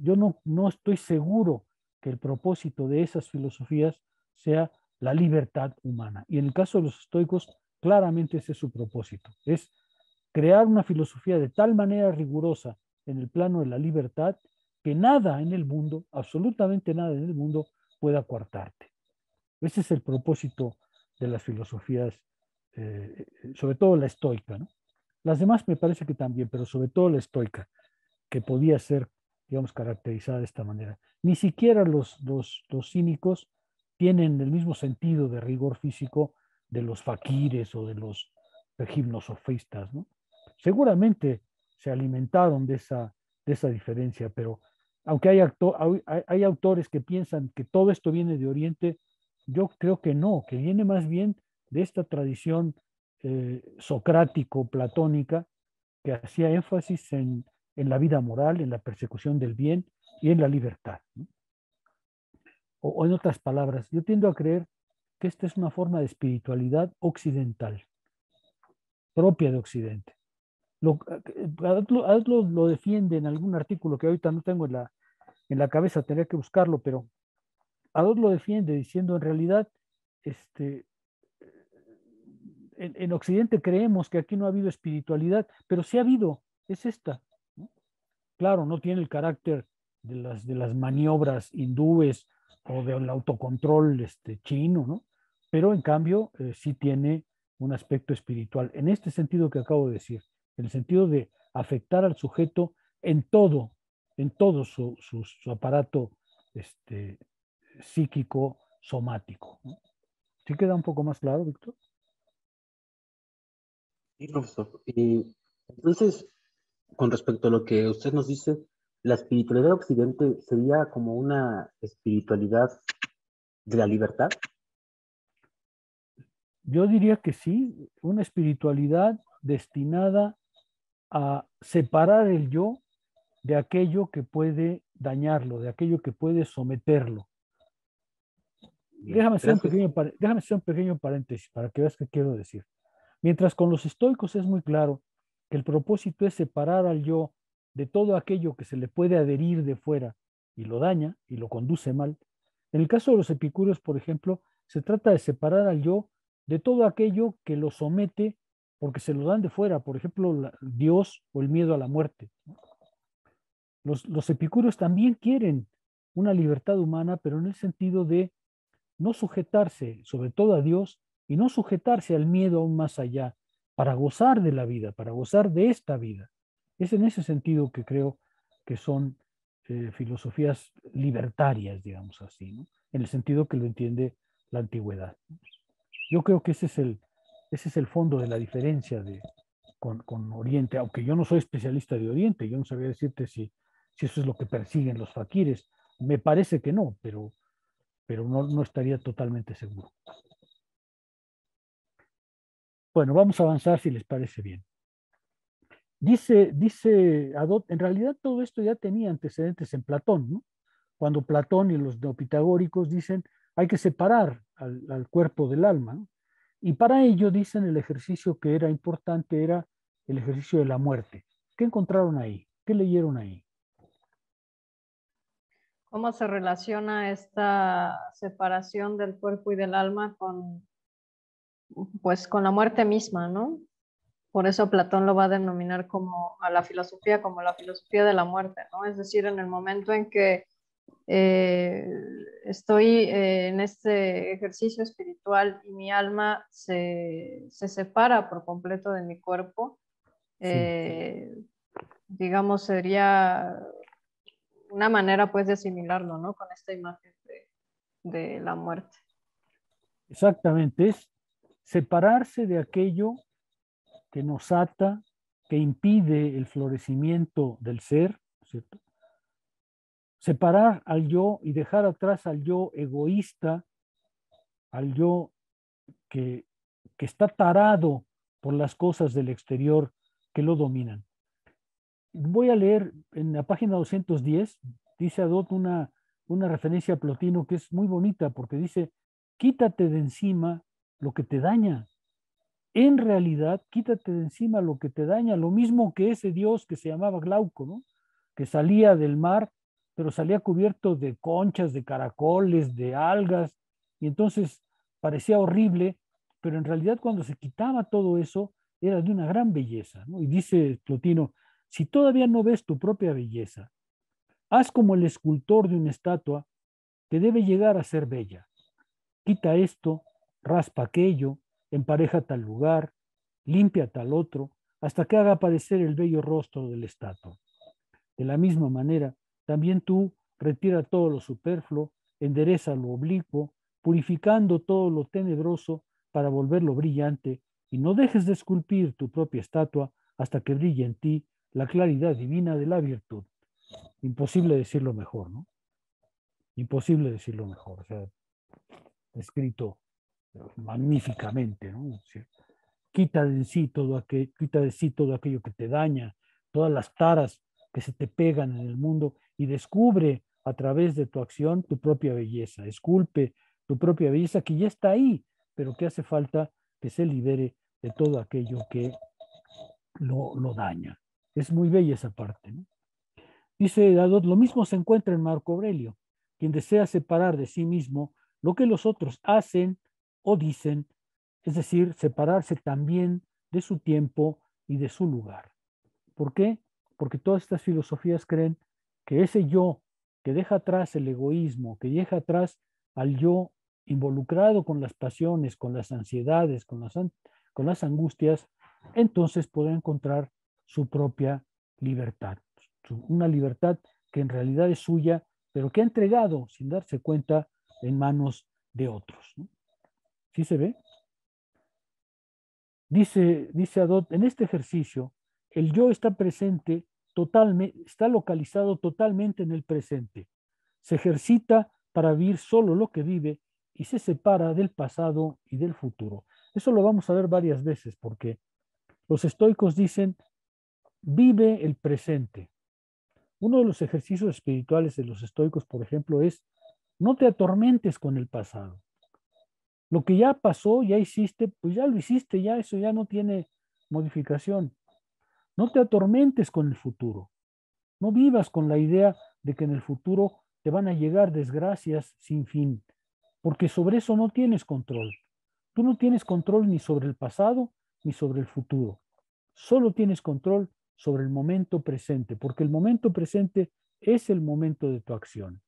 yo no estoy seguro que el propósito de esas filosofías sea la libertad humana. Y en el caso de los estoicos, claramente ese es su propósito, es crear una filosofía de tal manera rigurosa en el plano de la libertad que nada en el mundo, absolutamente nada en el mundo, pueda coartarte. Ese es el propósito de las filosofías, sobre todo la estoica, ¿no? Las demás me parece que también, pero sobre todo la estoica, que podía ser, digamos, caracterizada de esta manera. Ni siquiera los cínicos tienen el mismo sentido de rigor físico de los faquires o de los gimnosofistas, ¿no? Seguramente se alimentaron de esa diferencia, pero aunque hay autores que piensan que todo esto viene de Oriente, yo creo que no, que viene más bien de esta tradición socrático-platónica que hacía énfasis en la vida moral, en la persecución del bien y en la libertad, ¿no? O en otras palabras, yo tiendo a creer que esta es una forma de espiritualidad occidental, propia de Occidente. Adot lo defiende en algún artículo que ahorita no tengo en la cabeza, tendría que buscarlo, pero Adot lo defiende diciendo en realidad, en Occidente creemos que aquí no ha habido espiritualidad, pero sí ha habido, es esta, ¿no? Claro, no tiene el carácter de las maniobras hindúes o del autocontrol chino, ¿no? Pero en cambio sí tiene un aspecto espiritual, en este sentido que acabo de decir, en el sentido de afectar al sujeto en todo su aparato psíquico, somático, ¿no? ¿Sí queda un poco más claro, Víctor? Sí, profesor. Y entonces, con respecto a lo que usted nos dice, la espiritualidad de Occidente sería como una espiritualidad de la libertad. Yo diría que sí, una espiritualidad destinada a separar el yo de aquello que puede dañarlo, de aquello que puede someterlo. Bien, Déjame hacer gracias. un pequeño paréntesis para que veas qué quiero decir. Mientras con los estoicos es muy claro que el propósito es separar al yo de todo aquello que se le puede adherir de fuera y lo daña y lo conduce mal. En el caso de los epicúreos, por ejemplo, se trata de separar al yo de todo aquello que lo somete porque se lo dan de fuera, por ejemplo, Dios o el miedo a la muerte. Los epicúreos también quieren una libertad humana, pero en el sentido de no sujetarse sobre todo a Dios y no sujetarse al miedo aún más allá, para gozar de la vida, para gozar de esta vida. Es en ese sentido que creo que son filosofías libertarias, digamos así, ¿no? En el sentido que lo entiende la antigüedad. Yo creo que ese es el fondo de la diferencia con Oriente, aunque yo no soy especialista de Oriente, yo no sabría decirte si eso es lo que persiguen los faquires. Me parece que no, pero no estaría totalmente seguro. Bueno, vamos a avanzar si les parece bien. Dice Adot, en realidad todo esto ya tenía antecedentes en Platón, ¿no? Cuando Platón y los neopitagóricos dicen hay que separar al cuerpo del alma, ¿no? Y para ello dicen el ejercicio que era importante era el ejercicio de la muerte. ¿Qué encontraron ahí? ¿Qué leyeron ahí? ¿Cómo se relaciona esta separación del cuerpo y del alma con, pues, con la muerte misma, ¿no? Por eso Platón lo va a denominar como a la filosofía como la filosofía de la muerte, ¿no? Es decir, en el momento en que estoy en este ejercicio espiritual y mi alma se separa por completo de mi cuerpo, digamos, sería una manera pues de asimilarlo, ¿no? Con esta imagen de la muerte. Exactamente, es separarse de aquello que nos ata, que impide el florecimiento del ser, ¿cierto? Separar al yo y dejar atrás al yo egoísta, al yo que está tarado por las cosas del exterior que lo dominan. Voy a leer en la página 210, dice Adot una referencia a Plotino que es muy bonita porque dice, quítate de encima lo que te daña. En realidad, quítate de encima lo que te daña, lo mismo que ese dios que se llamaba Glauco, ¿no? Que salía del mar, pero salía cubierto de conchas, de caracoles, de algas, y entonces parecía horrible, pero en realidad cuando se quitaba todo eso, era de una gran belleza, ¿no? Y dice Plotino, si todavía no ves tu propia belleza, haz como el escultor de una estatua que debe llegar a ser bella. Quita esto, raspa aquello, empareja tal lugar, limpia tal otro, hasta que haga aparecer el bello rostro de la estatua. De la misma manera, también tú retira todo lo superfluo, endereza lo oblicuo, purificando todo lo tenebroso para volverlo brillante, y no dejes de esculpir tu propia estatua hasta que brille en ti la claridad divina de la virtud. Imposible decirlo mejor, ¿no? Imposible decirlo mejor. O sea, escrito magníficamente, ¿no? O sea, quita de sí todo aquello que te daña, todas las taras que se te pegan en el mundo y descubre a través de tu acción tu propia belleza, esculpe tu propia belleza que ya está ahí, pero que hace falta que se libere de todo aquello que lo daña. Es muy bella esa parte, ¿no? Dice Dadot, lo mismo se encuentra en Marco Aurelio, quien desea separar de sí mismo lo que los otros hacen o dicen, es decir, separarse también de su tiempo y de su lugar. ¿Por qué? Porque todas estas filosofías creen que ese yo que deja atrás el egoísmo, que deja atrás al yo involucrado con las pasiones, con las ansiedades, con las angustias, entonces podrá encontrar su propia libertad. Una libertad que en realidad es suya, pero que ha entregado sin darse cuenta en manos de otros, ¿no? ¿Sí se ve? Dice Adot, en este ejercicio, el yo está presente totalmente, está localizado totalmente en el presente. Se ejercita para vivir solo lo que vive y se separa del pasado y del futuro. Eso lo vamos a ver varias veces porque los estoicos dicen, vive el presente. Uno de los ejercicios espirituales de los estoicos, por ejemplo, es no te atormentes con el pasado. Lo que ya pasó, ya hiciste, pues ya lo hiciste, ya eso ya no tiene modificación. No te atormentes con el futuro. No vivas con la idea de que en el futuro te van a llegar desgracias sin fin, porque sobre eso no tienes control. Tú no tienes control ni sobre el pasado ni sobre el futuro. Solo tienes control sobre el momento presente, porque el momento presente es el momento de tu acción.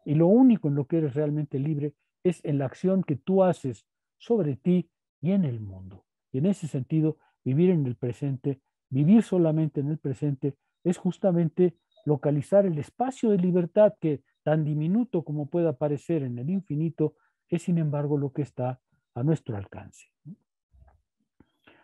Y lo único en lo que eres realmente libre es en la acción que tú haces sobre ti y en el mundo. Y en ese sentido, vivir en el presente, vivir solamente en el presente, es justamente localizar el espacio de libertad que, tan diminuto como pueda parecer en el infinito, es sin embargo lo que está a nuestro alcance.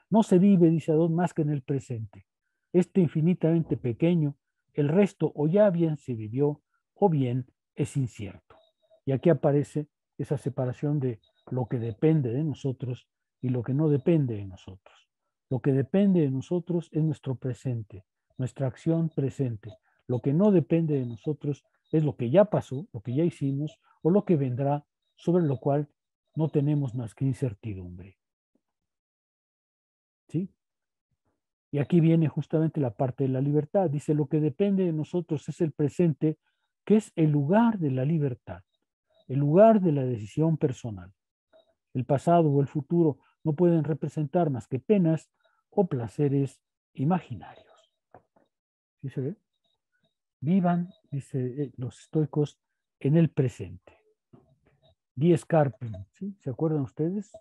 No se vive, dice Adón, más que en el presente. Este infinitamente pequeño, el resto o ya bien se vivió o bien es incierto. Y aquí aparece esa separación de lo que depende de nosotros y lo que no depende de nosotros. Lo que depende de nosotros es nuestro presente, nuestra acción presente. Lo que no depende de nosotros es lo que ya pasó, lo que ya hicimos o lo que vendrá, sobre lo cual no tenemos más que incertidumbre. ¿Sí? Y aquí viene justamente la parte de la libertad. Dice, lo que depende de nosotros es el presente, que es el lugar de la libertad, el lugar de la decisión personal. El pasado o el futuro no pueden representar más que penas o placeres imaginarios. ¿Sí se ve? Vivan, dice los estoicos, en el presente. Dies carpe, ¿sí? ¿Se acuerdan ustedes?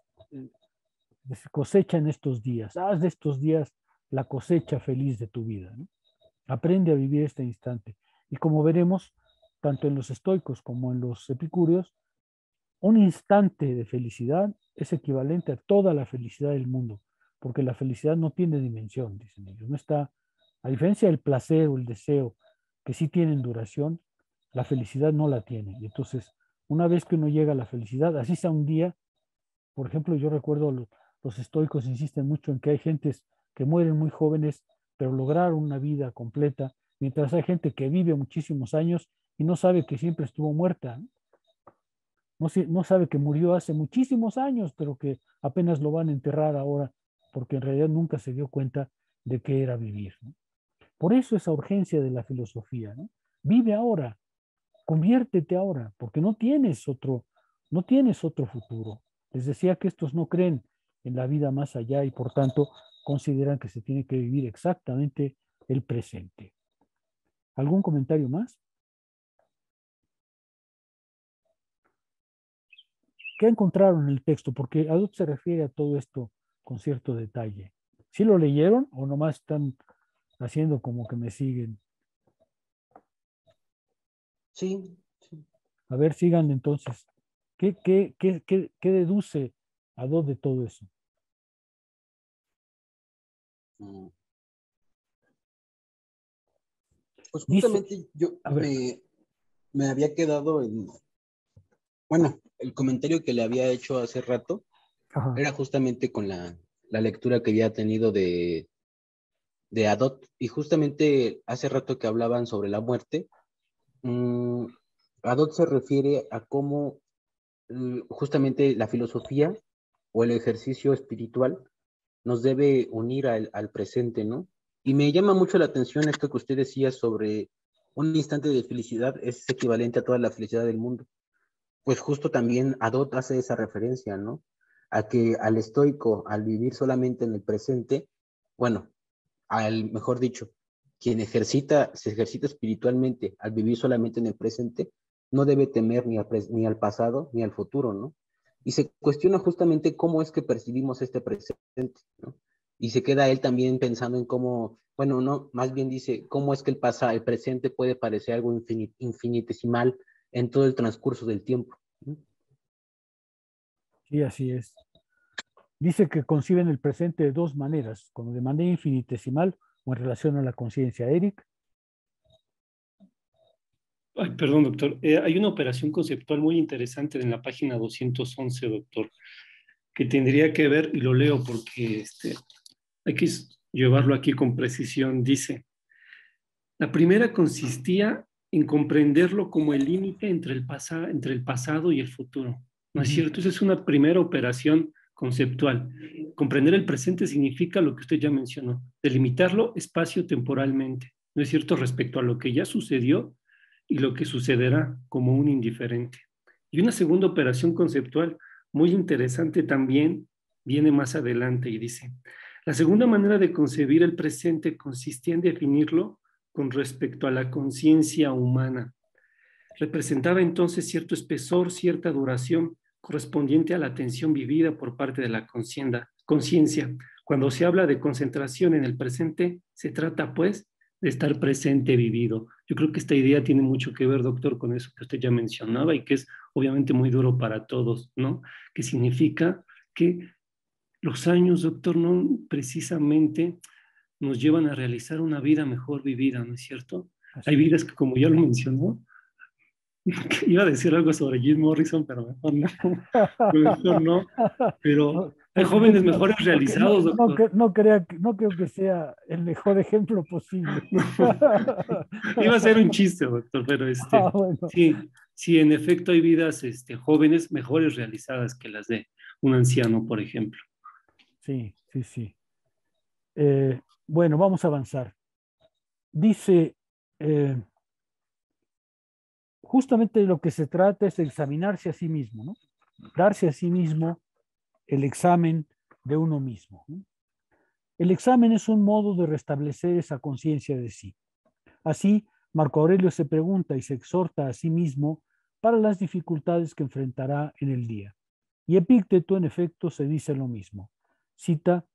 Cosecha en estos días, haz de estos días la cosecha feliz de tu vida, ¿no? Aprende a vivir este instante. Y como veremos, tanto en los estoicos como en los epicúreos, un instante de felicidad es equivalente a toda la felicidad del mundo, porque la felicidad no tiene dimensión, dicen ellos. No está, a diferencia del placer o el deseo, que sí tienen duración, la felicidad no la tiene. Y entonces, una vez que uno llega a la felicidad, así sea un día, por ejemplo, yo recuerdo los estoicos insisten mucho en que hay gentes que mueren muy jóvenes, pero lograron una vida completa, mientras hay gente que vive muchísimos años y no sabe que siempre estuvo muerta, ¿no? No sabe que murió hace muchísimos años, pero que apenas lo van a enterrar ahora, porque en realidad nunca se dio cuenta de qué era vivir, ¿no? Por eso esa urgencia de la filosofía, ¿no? Vive ahora, conviértete ahora, porque no tienes otro futuro. Les decía que estos no creen en la vida más allá y por tanto consideran que se tiene que vivir exactamente el presente. ¿Algún comentario más? ¿Qué encontraron en el texto? Porque Adut se refiere a todo esto con cierto detalle. ¿Sí lo leyeron o nomás están haciendo como que me siguen? Sí, sí. A ver, sigan entonces. ¿Qué deduce Adut de todo eso? Mm. Pues Dice, justamente yo a ver, me había quedado en, bueno, el comentario que le había hecho hace rato ajá, era justamente con la lectura que había tenido de Adot, y justamente hace rato que hablaban sobre la muerte, mm, Adot se refiere a cómo justamente la filosofía o el ejercicio espiritual nos debe unir al presente, ¿no? Y me llama mucho la atención esto que usted decía sobre un instante de felicidad es equivalente a toda la felicidad del mundo. Pues justo también Adot hace esa referencia, ¿no? A que al estoico, al vivir solamente en el presente, bueno, al, mejor dicho, quien se ejercita espiritualmente al vivir solamente en el presente, no debe temer ni al pasado ni al futuro, ¿no? Y se cuestiona justamente cómo es que percibimos este presente, ¿no? Y se queda él también pensando en cómo, bueno, no, más bien dice, cómo es que el presente puede parecer algo infinitesimal en todo el transcurso del tiempo, ¿no? sí, así es. Dice que conciben el presente de dos maneras, como de manera infinitesimal o en relación a la conciencia. Eric, Ay, perdón, doctor. Hay una operación conceptual muy interesante en la página 211, doctor, que tendría que ver, y lo leo porque hay que llevarlo aquí con precisión. Dice, la primera consistía en comprenderlo como el límite entre el pasado y el futuro. ¿No es cierto? Esa es una primera operación conceptual. Comprender el presente significa lo que usted ya mencionó, delimitarlo espacio-temporalmente. ¿No es cierto? Respecto a lo que ya sucedió y lo que sucederá como un indiferente. Y una segunda operación conceptual muy interesante también viene más adelante y dice, la segunda manera de concebir el presente consistía en definirlo con respecto a la conciencia humana. Representaba entonces cierto espesor, cierta duración correspondiente a la atención vivida por parte de la conciencia. Cuando se habla de concentración en el presente, se trata pues de estar presente vivido. Yo creo que esta idea tiene mucho que ver, doctor, con eso que usted ya mencionaba y que es obviamente muy duro para todos, ¿no? Que significa que los años, doctor, no precisamente nos llevan a realizar una vida mejor vivida, ¿no es cierto? Hay así es. vidas que, como ya lo mencionó, iba a decir algo sobre Jim Morrison, pero mejor no, pero No, hay porque jóvenes mejores realizados, doctor. no creo que sea el mejor ejemplo posible. Iba a ser un chiste, doctor, pero Bueno, sí, sí, en efecto hay vidas jóvenes mejores realizadas que las de un anciano, por ejemplo. sí, sí, sí. Bueno, vamos a avanzar. Dice, eh, justamente de lo que se trata es de examinarse a sí mismo, ¿no? Darse a sí mismo el examen de uno mismo, ¿no? El examen es un modo de restablecer esa conciencia de sí. Así, Marco Aurelio se pregunta y se exhorta a sí mismo para las dificultades que enfrentará en el día. Y Epícteto, en efecto, se dice lo mismo. Cita,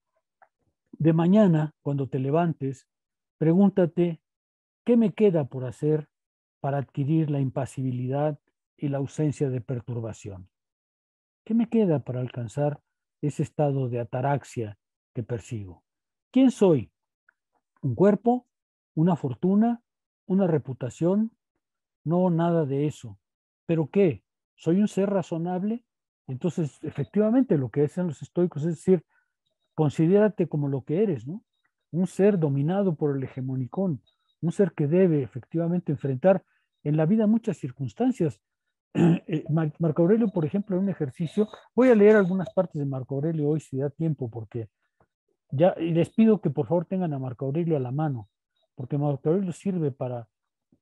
de mañana, cuando te levantes, pregúntate, ¿qué me queda por hacer para adquirir la impasibilidad y la ausencia de perturbación? ¿Qué me queda para alcanzar ese estado de ataraxia que persigo? ¿Quién soy? ¿Un cuerpo? ¿Una fortuna? ¿Una reputación? No, nada de eso. ¿Pero qué? ¿Soy un ser razonable? Entonces, efectivamente, lo que dicen los estoicos es decir, considérate como lo que eres, ¿no? Un ser dominado por el hegemonicón, un ser que debe efectivamente enfrentar en la vida muchas circunstancias. Marco Aurelio, por ejemplo, en un ejercicio, voy a leer algunas partes de Marco Aurelio hoy si da tiempo, porque ya, y les pido que por favor tengan a Marco Aurelio a la mano, porque Marco Aurelio sirve para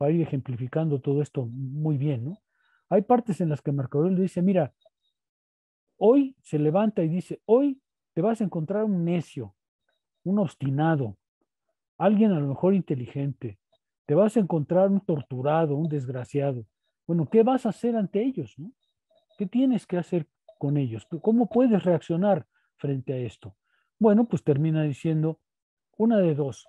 ir ejemplificando todo esto muy bien, ¿no? Hay partes en las que Marco Aurelio dice, mira, hoy se levanta y dice, hoy te vas a encontrar un necio, un obstinado, alguien a lo mejor inteligente, te vas a encontrar un torturado, un desgraciado. Bueno, ¿qué vas a hacer ante ellos, no? ¿Qué tienes que hacer con ellos? ¿Cómo puedes reaccionar frente a esto? Bueno, pues termina diciendo una de dos.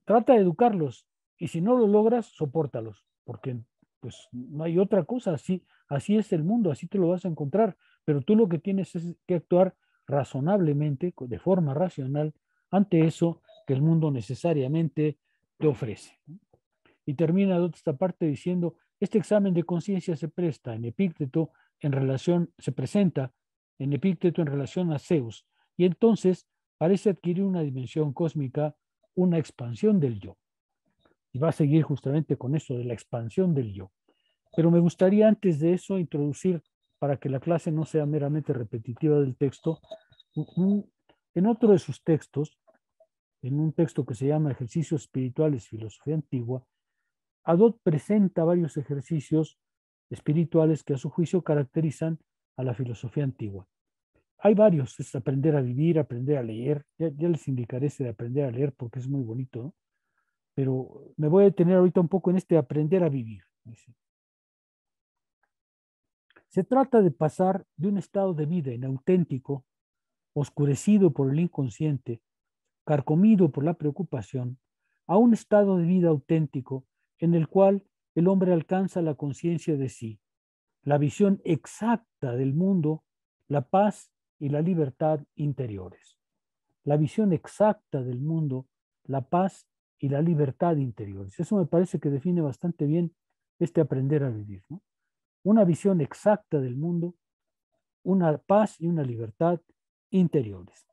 Trata de educarlos y si no lo logras, sopórtalos, porque pues no hay otra cosa, así es el mundo, así te lo vas a encontrar, pero tú lo que tienes es que actuar razonablemente, de forma racional, ante eso que el mundo necesariamente te ofrece. Y termina Adot esta parte diciendo, este examen de conciencia se presenta en Epícteto en relación a Zeus, y entonces parece adquirir una dimensión cósmica, una expansión del yo. Y va a seguir justamente con eso de la expansión del yo. Pero me gustaría antes de eso introducir, para que la clase no sea meramente repetitiva del texto, en otro de sus textos, en un texto que se llama Ejercicios Espirituales, Filosofía Antigua, Adot presenta varios ejercicios espirituales que a su juicio caracterizan a la filosofía antigua. Hay varios, es aprender a vivir, aprender a leer, ya les indicaré ese de aprender a leer porque es muy bonito, ¿no? Pero me voy a detener ahorita un poco en este aprender a vivir. Dice. Se trata de pasar de un estado de vida inauténtico, oscurecido por el inconsciente, carcomido por la preocupación, a un estado de vida auténtico en el cual el hombre alcanza la conciencia de sí, la visión exacta del mundo, la paz y la libertad interiores. La visión exacta del mundo, la paz y la libertad interiores. Eso me parece que define bastante bien este aprender a vivir, ¿no? Una visión exacta del mundo, una paz y una libertad interiores.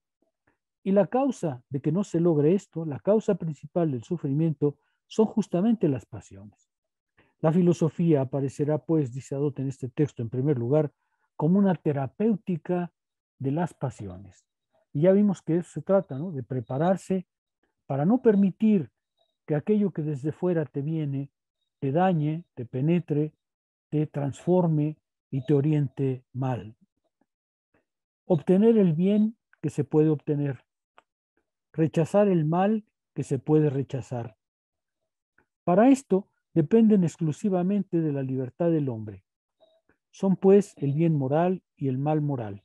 Y la causa de que no se logre esto, la causa principal del sufrimiento, son justamente las pasiones. La filosofía aparecerá, pues, dice Adot en este texto, en primer lugar, como una terapéutica de las pasiones. Y ya vimos que eso se trata, ¿no? De prepararse para no permitir que aquello que desde fuera te viene, te dañe, te penetre, te transforme y te oriente mal. Obtener el bien que se puede obtener. Rechazar el mal que se puede rechazar. Para esto dependen exclusivamente de la libertad del hombre. Son pues el bien moral y el mal moral.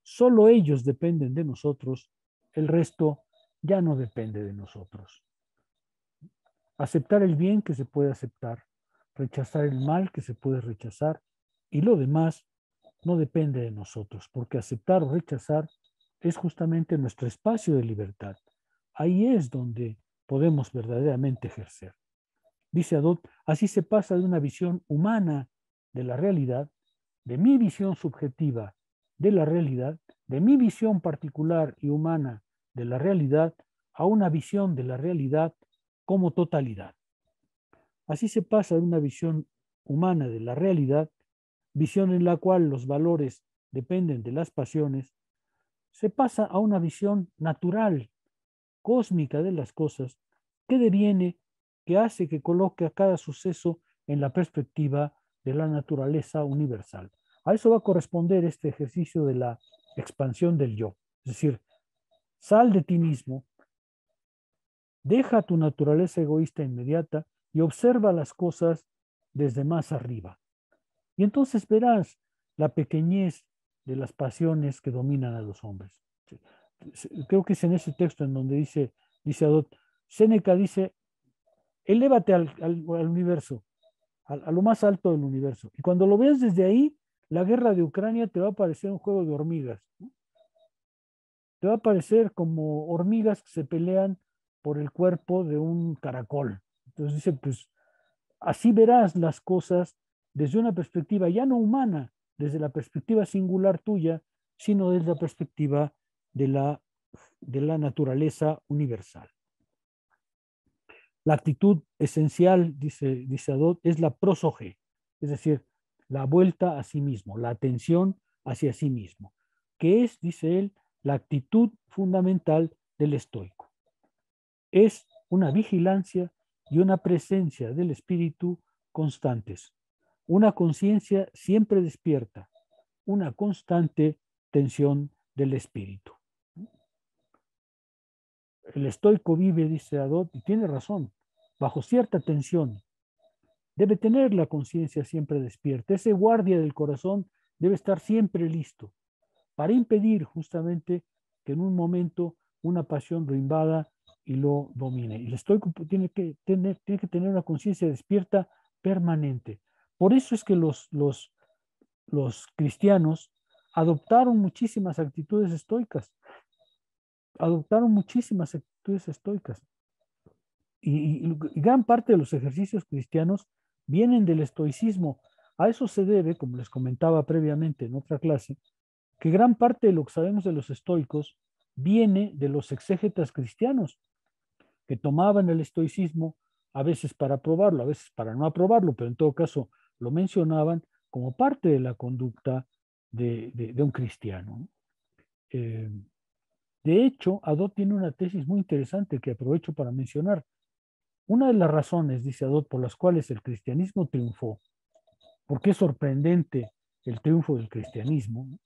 Solo ellos dependen de nosotros, el resto ya no depende de nosotros. Aceptar el bien que se puede aceptar, rechazar el mal que se puede rechazar, y lo demás no depende de nosotros, porque aceptar o rechazar es justamente nuestro espacio de libertad. Ahí es donde podemos verdaderamente ejercer. Dice Adot, así se pasa de una visión humana de la realidad, de mi visión subjetiva de la realidad, de mi visión particular y humana de la realidad, a una visión de la realidad como totalidad. Así se pasa de una visión humana de la realidad, visión en la cual los valores dependen de las pasiones, se pasa a una visión natural, cósmica de las cosas, que deviene, que hace que coloque a cada suceso en la perspectiva de la naturaleza universal. A eso va a corresponder este ejercicio de la expansión del yo. Es decir, sal de ti mismo, deja tu naturaleza egoísta inmediata y observa las cosas desde más arriba. Y entonces verás la pequeñez de las pasiones que dominan a los hombres. Creo que es en ese texto en donde dice Adot, Séneca dice, elévate al universo, a lo más alto del universo. Y cuando lo veas desde ahí, la guerra de Ucrania te va a parecer un juego de hormigas, ¿no? Te va a parecer como hormigas que se pelean por el cuerpo de un caracol. Entonces dice, pues así verás las cosas desde una perspectiva ya no humana, desde la perspectiva singular tuya, sino desde la perspectiva de la naturaleza universal. La actitud esencial, dice Adot, es la prosoge, es decir, la vuelta a sí mismo, la atención hacia sí mismo, que es, dice él, la actitud fundamental del estoico. Es una vigilancia y una presencia del espíritu constantes, una conciencia siempre despierta, una constante tensión del espíritu. El estoico vive, dice Adot, y tiene razón, bajo cierta tensión. Debe tener la conciencia siempre despierta. Ese guardia del corazón debe estar siempre listo para impedir justamente que en un momento una pasión lo invada y lo domine. Y el estoico tiene que tener una conciencia despierta permanente. Por eso es que los cristianos adoptaron muchísimas actitudes estoicas. y gran parte de los ejercicios cristianos vienen del estoicismo. A eso se debe, como les comentaba previamente en otra clase, que gran parte de lo que sabemos de los estoicos viene de los exégetas cristianos, que tomaban el estoicismo a veces para aprobarlo, a veces para no aprobarlo, pero en todo caso lo mencionaban como parte de la conducta de un cristiano. De hecho, Adot tiene una tesis muy interesante que aprovecho para mencionar. Una de las razones, dice Adot, por las cuales el cristianismo triunfó, porque es sorprendente el triunfo del cristianismo, ¿no?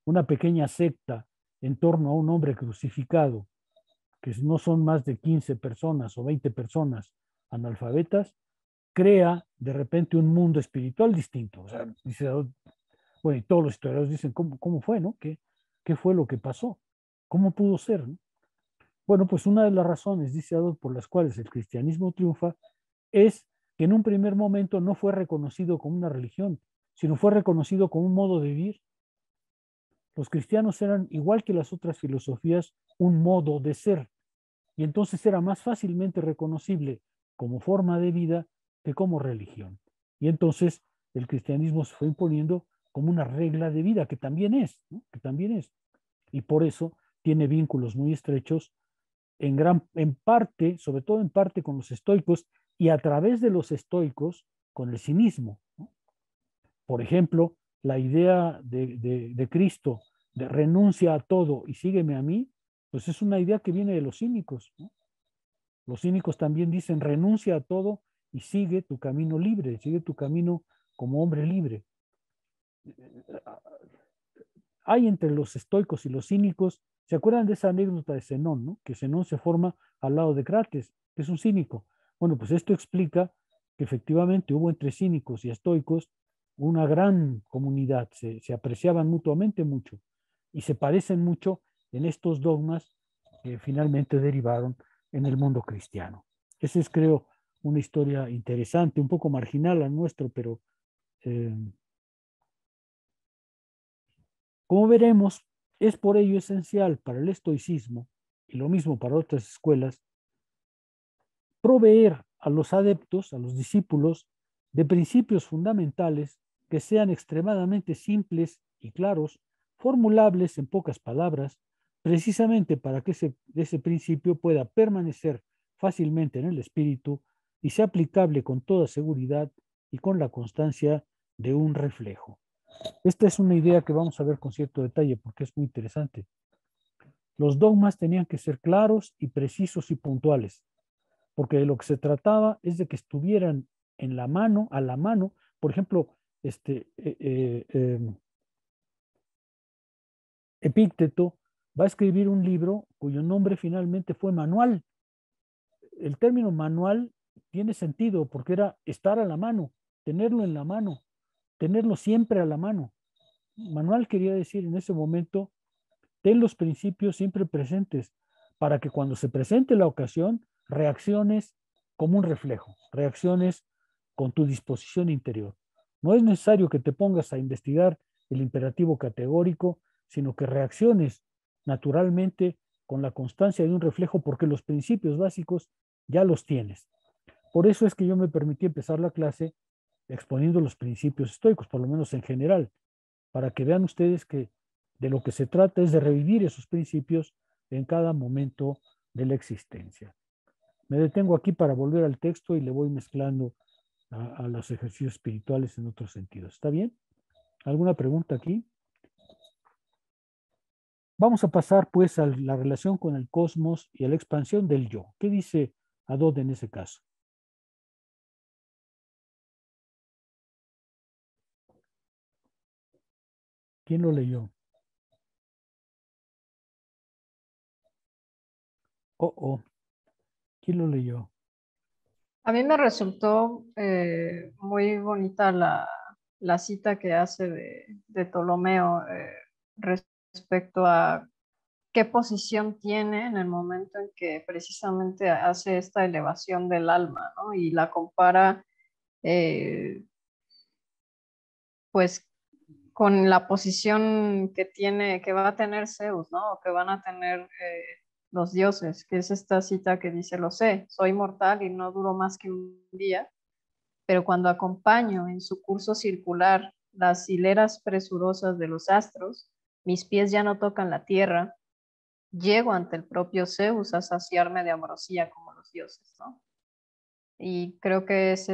Una pequeña secta en torno a un hombre crucificado, que no son más de 15 personas o 20 personas analfabetas, crea de repente un mundo espiritual distinto. O sea, dice Adot, bueno, y todos los historiadores dicen, ¿cómo fue, no? ¿Qué fue lo que pasó? ¿Cómo pudo ser, no? Bueno, pues una de las razones, dice Adot, por las cuales el cristianismo triunfa es que en un primer momento no fue reconocido como una religión, sino fue reconocido como un modo de vivir. Los cristianos eran, igual que las otras filosofías, un modo de ser, y entonces era más fácilmente reconocible como forma de vida que como religión. Y entonces el cristianismo se fue imponiendo como una regla de vida, que también es, ¿no? Que también es. Y por eso tiene vínculos muy estrechos en parte, sobre todo en parte con los estoicos y a través de los estoicos con el cinismo, ¿no? Por ejemplo, la idea de Cristo de renuncia a todo y sígueme a mí, pues es una idea que viene de los cínicos, ¿no? Los cínicos también dicen renuncia a todo y sigue tu camino libre, sigue tu camino como hombre libre. Hay entre los estoicos y los cínicos, ¿se acuerdan de esa anécdota de Zenón, ¿no? Que Zenón se forma al lado de Crates, que es un cínico. Bueno, pues esto explica que efectivamente hubo entre cínicos y estoicos una gran comunidad, se apreciaban mutuamente mucho y se parecen mucho en estos dogmas que finalmente derivaron en el mundo cristiano. Esa es, creo, una historia interesante, un poco marginal al nuestro, pero como veremos, es por ello esencial para el estoicismo, y lo mismo para otras escuelas, proveer a los adeptos, a los discípulos, de principios fundamentales que sean extremadamente simples y claros, formulables en pocas palabras, precisamente para que ese principio pueda permanecer fácilmente en el espíritu y sea aplicable con toda seguridad y con la constancia de un reflejo. Esta es una idea que vamos a ver con cierto detalle porque es muy interesante. Los dogmas tenían que ser claros y precisos y puntuales, porque de lo que se trataba es de que estuvieran en la mano, a la mano. Por ejemplo, Epícteto va a escribir un libro cuyo nombre finalmente fue Manual. El término manual tiene sentido porque era estar a la mano, tenerlo en la mano, tenerlo siempre a la mano. Manual quería decir en ese momento, ten los principios siempre presentes para que cuando se presente la ocasión, reacciones como un reflejo, reacciones con tu disposición interior. No es necesario que te pongas a investigar el imperativo categórico, sino que reacciones naturalmente con la constancia de un reflejo porque los principios básicos ya los tienes. Por eso es que yo me permití empezar la clase exponiendo los principios estoicos, por lo menos en general, para que vean ustedes que de lo que se trata es de revivir esos principios en cada momento de la existencia. Me detengo aquí para volver al texto y le voy mezclando a los ejercicios espirituales en otros sentidos. ¿Está bien? ¿Alguna pregunta aquí? Vamos a pasar pues a la relación con el cosmos y a la expansión del yo. ¿Qué dice Adot en ese caso? ¿Quién lo leyó? ¿Quién lo leyó? A mí me resultó muy bonita la cita que hace de Ptolomeo respecto a qué posición tiene en el momento en que precisamente hace esta elevación del alma, ¿no? Y la compara eh, pues con la posición que va a tener Zeus, ¿no? O que van a tener los dioses, que es esta cita que dice, lo sé, soy mortal y no duro más que un día, pero cuando acompaño en su curso circular las hileras presurosas de los astros, mis pies ya no tocan la tierra, llego ante el propio Zeus a saciarme de ambrosía como los dioses, ¿no? Y creo que es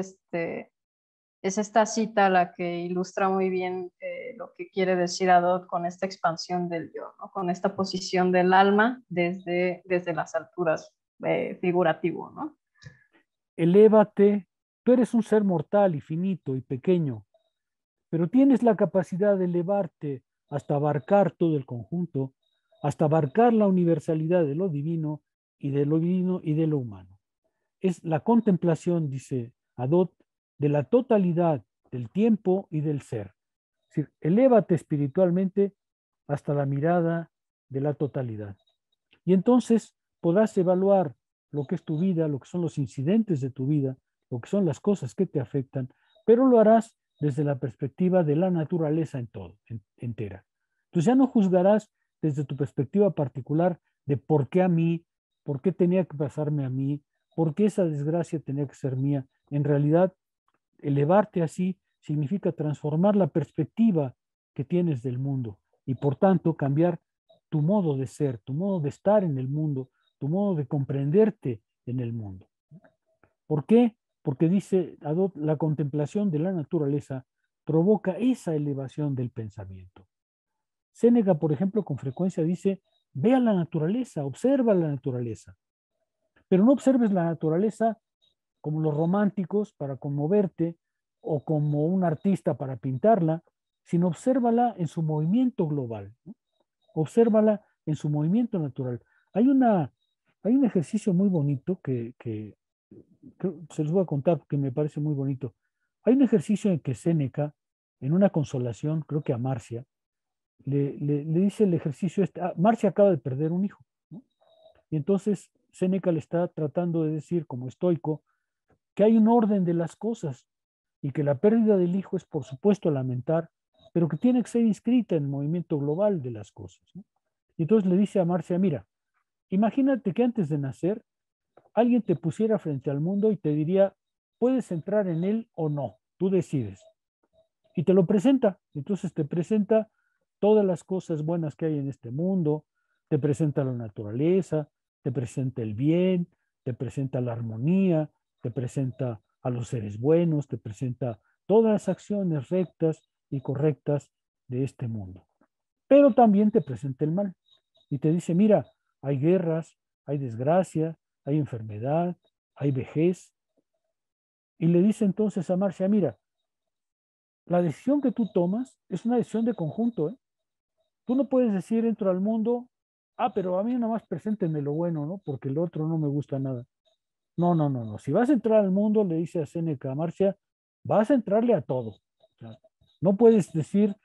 esta cita la que ilustra muy bien lo que quiere decir Adot con esta expansión del yo, ¿no? Con esta posición del alma desde las alturas, figurativo, ¿no? Elévate, tú eres un ser mortal y finito y pequeño, pero tienes la capacidad de elevarte hasta abarcar todo el conjunto, hasta abarcar la universalidad de lo divino y de lo divino y de lo humano. Es la contemplación, dice Adot, de la totalidad del tiempo y del ser. Es decir, elévate espiritualmente hasta la mirada de la totalidad. Y entonces podrás evaluar lo que es tu vida, lo que son los incidentes de tu vida, lo que son las cosas que te afectan, pero lo harás desde la perspectiva de la naturaleza en todo, entera. Entonces ya no juzgarás desde tu perspectiva particular de por qué a mí, por qué tenía que pasarme a mí, por qué esa desgracia tenía que ser mía. En realidad, elevarte así significa transformar la perspectiva que tienes del mundo y por tanto cambiar tu modo de ser, tu modo de estar en el mundo, tu modo de comprenderte en el mundo. ¿Por qué? Porque dice Adot, la contemplación de la naturaleza provoca esa elevación del pensamiento. Séneca, por ejemplo, con frecuencia dice, ve a la naturaleza, observa la naturaleza, pero no observes la naturaleza como los románticos para conmoverte o como un artista para pintarla, sino obsérvala en su movimiento global, ¿no? Obsérvala en su movimiento natural. Hay un ejercicio muy bonito que se los voy a contar porque me parece muy bonito. Hay un ejercicio en que Séneca, en una consolación, creo que a Marcia, le dice el ejercicio este, Marcia acaba de perder un hijo, ¿no? Y entonces Séneca le está tratando de decir, como estoico, que hay un orden de las cosas y que la pérdida del hijo es, por supuesto, lamentar, pero que tiene que ser inscrita en el movimiento global de las cosas, ¿no? Y entonces le dice a Marcia, mira, imagínate que antes de nacer alguien te pusiera frente al mundo y te diría, puedes entrar en él o no, tú decides. Y te lo presenta. Entonces te presenta todas las cosas buenas que hay en este mundo, te presenta la naturaleza, te presenta el bien, te presenta la armonía, te presenta a los seres buenos, te presenta todas las acciones rectas y correctas de este mundo. Pero también te presenta el mal y te dice, mira, hay guerras, hay desgracia, hay enfermedad, hay vejez. Y le dice entonces a Marcia, mira, la decisión que tú tomas es una decisión de conjunto, ¿eh? Tú no puedes decir, entro al mundo, pero a mí nada más preséntenme lo bueno, ¿no? Porque el otro no me gusta nada. No, no, no, no. Si vas a entrar al mundo, le dice a Séneca a Marcia, vas a entrarle a todo. O sea, no puedes decir,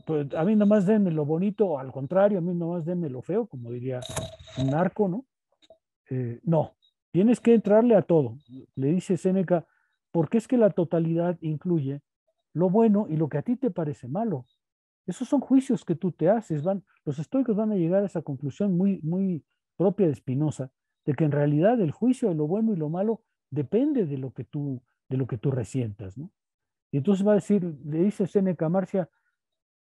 pues a mí nada más denme lo bonito, o al contrario, a mí nada más denme lo feo, como diría un narco, ¿no? No, tienes que entrarle a todo. Le dice Séneca, porque es que la totalidad incluye lo bueno y lo que a ti te parece malo. Esos son juicios que tú te haces. Los estoicos van a llegar a esa conclusión muy, muy propia de Spinoza, de que en realidad el juicio de lo bueno y lo malo depende de lo que tú resientas, ¿no? Y entonces va a decir, le dice Séneca a Marcia,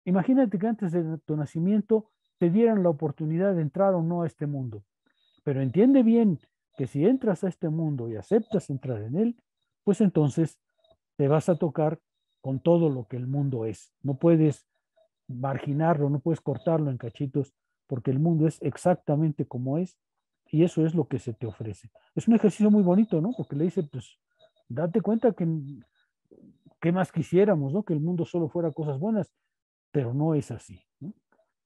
imagínate que antes de tu nacimiento te dieran la oportunidad de entrar o no a este mundo. Pero entiende bien que si entras a este mundo y aceptas entrar en él, pues entonces te vas a tocar con todo lo que el mundo es. No puedes marginarlo, no puedes cortarlo en cachitos, porque el mundo es exactamente como es y eso es lo que se te ofrece. Es un ejercicio muy bonito, ¿no? Porque le dice, pues, date cuenta que qué más quisiéramos, ¿no? Que el mundo solo fuera cosas buenas, pero no es así, ¿no?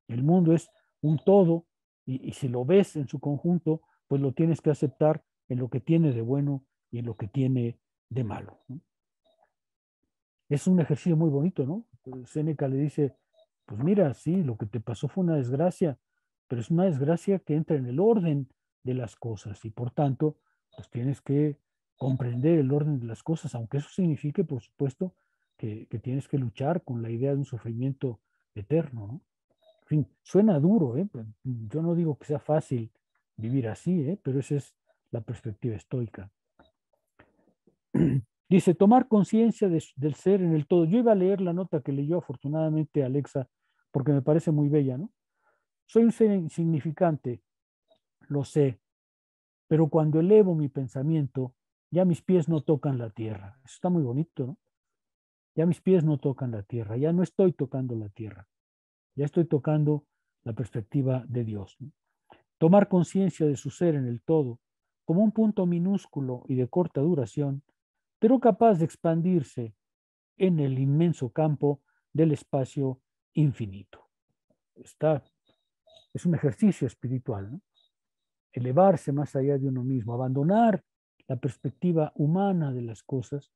El mundo es un todo y si lo ves en su conjunto, pues lo tienes que aceptar en lo que tiene de bueno y en lo que tiene de malo, ¿no? Es un ejercicio muy bonito, ¿no? Séneca le dice, pues mira, sí, lo que te pasó fue una desgracia, pero es una desgracia que entra en el orden de las cosas y por tanto, pues tienes que comprender el orden de las cosas, aunque eso signifique, por supuesto, que tienes que luchar con la idea de un sufrimiento eterno, ¿no? En fin, suena duro, ¿eh? Yo no digo que sea fácil vivir así, pero esa es la perspectiva estoica. Dice, tomar conciencia del ser en el todo. Yo iba a leer la nota que leyó afortunadamente Alexa, porque me parece muy bella, ¿no? Soy un ser insignificante, lo sé, pero cuando elevo mi pensamiento, ya mis pies no tocan la tierra. Eso está muy bonito, ¿no? Ya mis pies no tocan la tierra, ya no estoy tocando la tierra, ya estoy tocando la perspectiva de Dios, ¿no? Tomar conciencia de su ser en el todo, como un punto minúsculo y de corta duración, pero capaz de expandirse en el inmenso campo del espacio infinito. Es un ejercicio espiritual, ¿no? Elevarse más allá de uno mismo, abandonar la perspectiva humana de las cosas,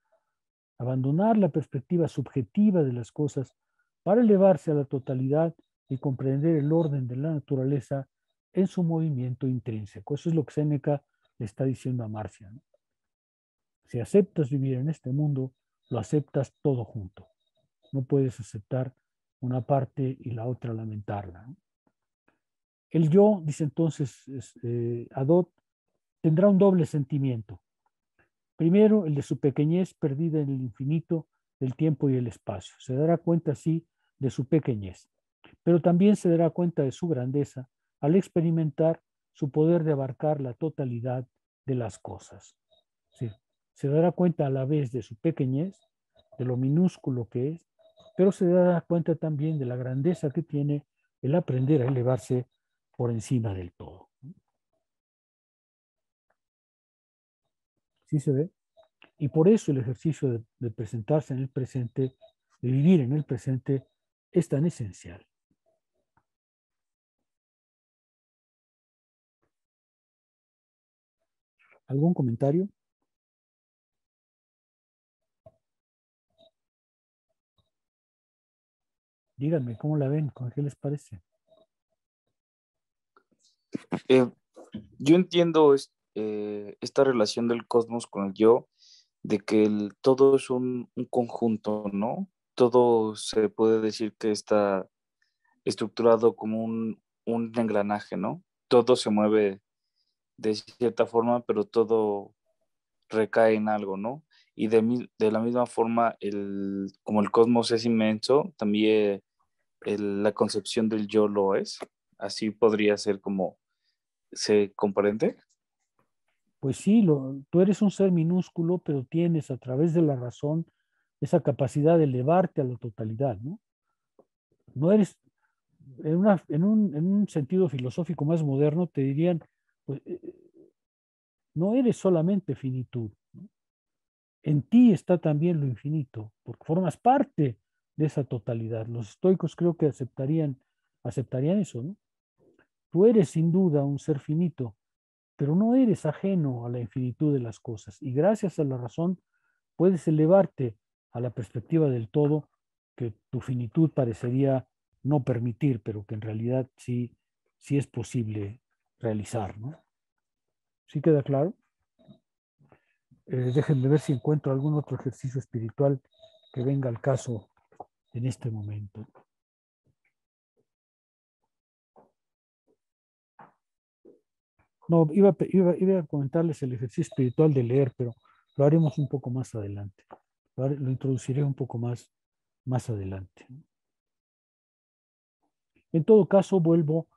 abandonar la perspectiva subjetiva de las cosas para elevarse a la totalidad y comprender el orden de la naturaleza en su movimiento intrínseco. Eso es lo que Séneca le está diciendo a Marcia, ¿no? Si aceptas vivir en este mundo, lo aceptas todo junto. No puedes aceptar una parte y la otra lamentarla, ¿no? El yo, dice entonces Adot, tendrá un doble sentimiento. Primero, el de su pequeñez perdida en el infinito del tiempo y el espacio. Se dará cuenta así de su pequeñez, pero también se dará cuenta de su grandeza al experimentar su poder de abarcar la totalidad de las cosas. Sí, se dará cuenta a la vez de su pequeñez, de lo minúsculo que es, pero se dará cuenta también de la grandeza que tiene el aprender a elevarse por encima del todo. ¿Sí se ve? Y por eso el ejercicio de presentarse en el presente, de vivir en el presente, es tan esencial. ¿Algún comentario? Díganme, ¿cómo la ven? ¿Qué les parece? Yo entiendo esta relación del cosmos con el yo, de que todo es un conjunto, ¿no? Todo se puede decir que está estructurado como un engranaje, ¿no? Todo se mueve de cierta forma, pero todo recae en algo, ¿no? Y de la misma forma, como el cosmos es inmenso, también la concepción del yo lo es. Así podría ser como se comprende. Pues sí, tú eres un ser minúsculo, pero tienes a través de la razón esa capacidad de elevarte a la totalidad, ¿no? No eres, en un sentido filosófico más moderno, te dirían, pues, no eres solamente finitud, ¿no? En ti está también lo infinito, porque formas parte de esa totalidad. Los estoicos creo que aceptarían eso, ¿no? Tú eres sin duda un ser finito, pero no eres ajeno a la infinitud de las cosas. Y gracias a la razón puedes elevarte a la perspectiva del todo que tu finitud parecería no permitir, pero que en realidad sí es posible realizar, ¿no? ¿Sí queda claro? Déjenme ver si encuentro algún otro ejercicio espiritual que venga al caso en este momento. No, iba a comentarles el ejercicio espiritual de leer, pero lo haremos un poco más adelante. Lo introduciré un poco más adelante. En todo caso, vuelvo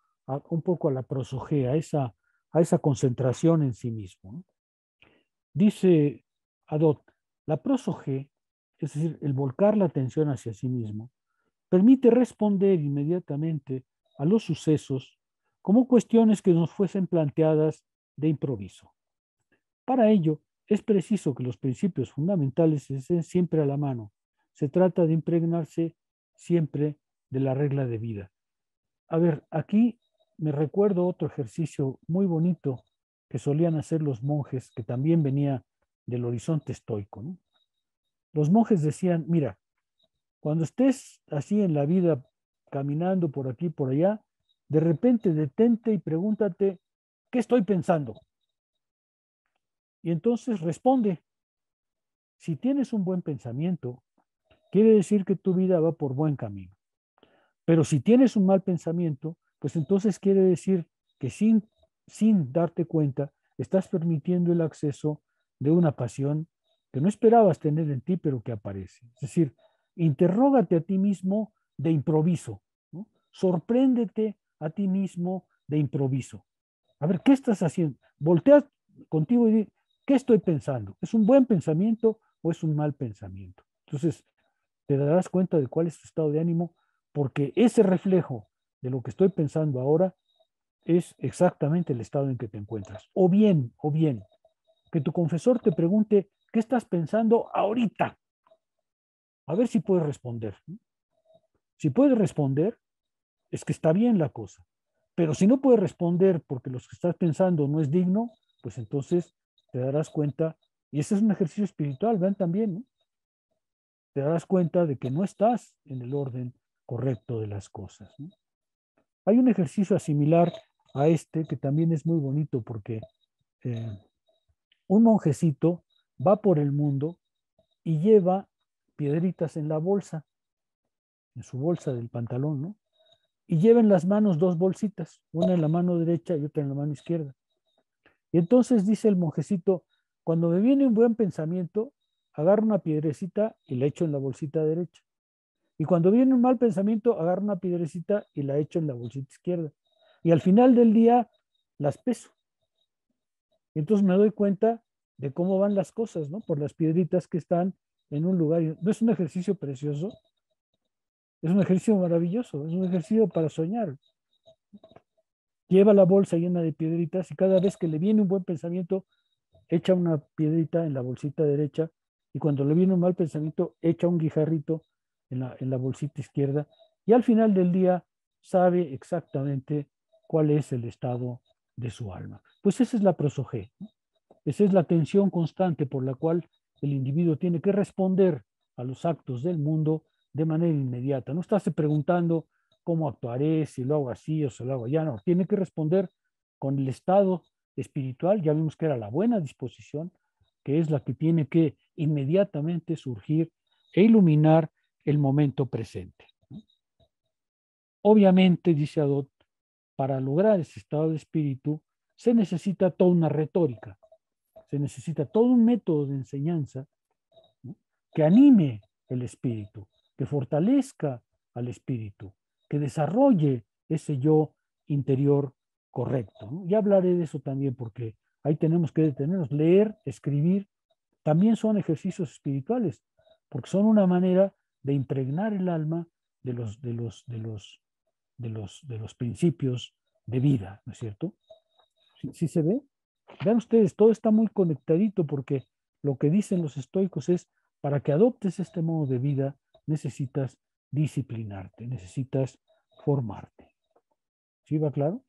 un poco a la prosogea, a esa concentración en sí mismo, ¿no? Dice Adot, la prosogea, es decir, el volcar la atención hacia sí mismo, permite responder inmediatamente a los sucesos como cuestiones que nos fuesen planteadas de improviso. Para ello, es preciso que los principios fundamentales estén siempre a la mano. Se trata de impregnarse siempre de la regla de vida. A ver, aquí me recuerdo otro ejercicio muy bonito que solían hacer los monjes, que también venía del horizonte estoico, ¿no? Los monjes decían, mira, cuando estés así en la vida, caminando por aquí, por allá, de repente detente y pregúntate, ¿qué estoy pensando? Y entonces responde. Si tienes un buen pensamiento, quiere decir que tu vida va por buen camino. Pero si tienes un mal pensamiento, pues entonces quiere decir que sin sin darte cuenta, estás permitiendo el acceso de una pasión que no esperabas tener en ti, pero que aparece. Es decir, interrógate a ti mismo de improviso, ¿no? Sorpréndete a ti mismo de improviso. A ver, ¿qué estás haciendo? Voltea contigo y di, ¿qué estoy pensando? ¿Es un buen pensamiento o es un mal pensamiento? Entonces, te darás cuenta de cuál es tu estado de ánimo, porque ese reflejo de lo que estoy pensando ahora es exactamente el estado en que te encuentras. O bien, que tu confesor te pregunte, ¿qué estás pensando ahorita? A ver si puedes responder. Si puedes responder, es que está bien la cosa. Pero si no puedes responder porque lo que estás pensando no es digno, pues entonces te darás cuenta, y ese es un ejercicio espiritual, vean también, ¿no? Te darás cuenta de que no estás en el orden correcto de las cosas, ¿no? Hay un ejercicio similar a este que también es muy bonito porque un monjecito va por el mundo y lleva piedritas en la bolsa, en su bolsa del pantalón, ¿no? Y lleva en las manos dos bolsitas, una en la mano derecha y otra en la mano izquierda. Y entonces dice el monjecito, cuando me viene un buen pensamiento, agarro una piedrecita y la echo en la bolsita derecha. Y cuando viene un mal pensamiento, agarro una piedrecita y la echo en la bolsita izquierda. Y al final del día las peso. Y entonces me doy cuenta de cómo van las cosas, ¿no? Por las piedritas que están en un lugar. ¿No es un ejercicio precioso? Es un ejercicio maravilloso, es un ejercicio para soñar. Lleva la bolsa llena de piedritas y cada vez que le viene un buen pensamiento, echa una piedrita en la bolsita derecha y cuando le viene un mal pensamiento, echa un guijarrito en la bolsita izquierda y al final del día sabe exactamente cuál es el estado de su alma. Pues esa es la prosogé, ¿no? Esa es la tensión constante por la cual el individuo tiene que responder a los actos del mundo de manera inmediata. No estarse preguntando cómo actuaré, si lo hago así o si lo hago allá. No, tiene que responder con el estado espiritual. Ya vimos que era la buena disposición, que es la que tiene que inmediatamente surgir e iluminar el momento presente. Obviamente, dice Adot, para lograr ese estado de espíritu se necesita toda una retórica, se necesita todo un método de enseñanza, ¿no? Que anime el espíritu, que fortalezca al espíritu, que desarrolle ese yo interior correcto, ¿no? Ya hablaré de eso también porque ahí tenemos que detenernos. Leer, escribir, también son ejercicios espirituales, porque son una manera de impregnar el alma de los principios de vida, ¿no es cierto? ¿Sí se ve? Vean ustedes, todo está muy conectadito porque lo que dicen los estoicos es, para que adoptes este modo de vida, necesitas disciplinarte, necesitas formarte. ¿Sí va claro?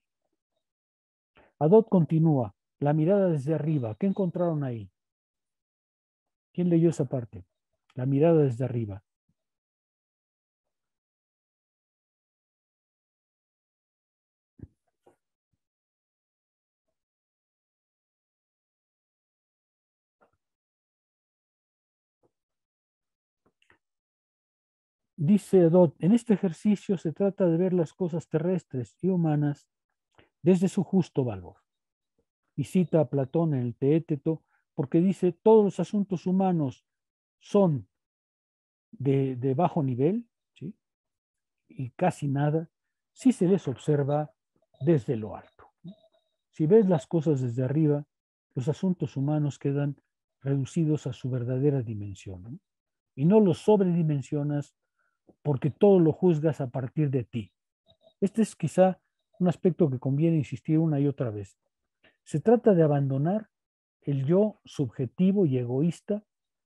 Adot continúa, la mirada desde arriba. ¿Qué encontraron ahí? ¿Quién leyó esa parte? La mirada desde arriba. Dice Adot, en este ejercicio se trata de ver las cosas terrestres y humanas desde su justo valor. Y cita a Platón en el Teéteto porque dice, todos los asuntos humanos son de bajo nivel, ¿sí? Y casi nada si se les observa desde lo alto. Si ves las cosas desde arriba, los asuntos humanos quedan reducidos a su verdadera dimensión, ¿no? Y no los sobredimensionas porque todo lo juzgas a partir de ti. Este es quizá un aspecto que conviene insistir una y otra vez. Se trata de abandonar el yo subjetivo y egoísta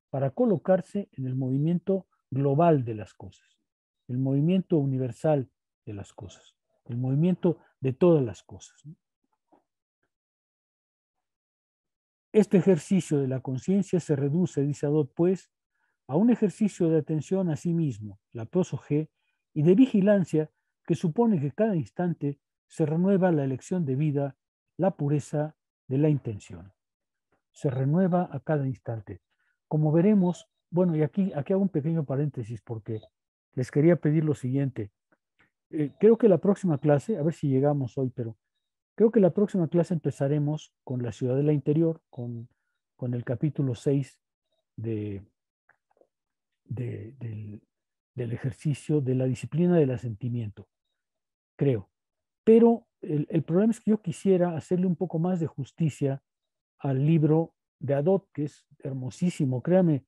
para colocarse en el movimiento global de las cosas, el movimiento universal de las cosas, el movimiento de todas las cosas, ¿no? Este ejercicio de la conciencia se reduce, dice Adot, pues, a un ejercicio de atención a sí mismo, la prosogé, y de vigilancia que supone que cada instante se renueva la elección de vida, la pureza de la intención. Se renueva a cada instante. Como veremos, bueno, y aquí hago un pequeño paréntesis porque les quería pedir lo siguiente. Creo que la próxima clase, a ver si llegamos hoy, pero Creo que la próxima clase empezaremos con la ciudadela interior, con el capítulo 6 de, del ejercicio de la disciplina del asentimiento, creo. Pero el problema es que yo quisiera hacerle un poco más de justicia al libro de Adot, que es hermosísimo. Créame,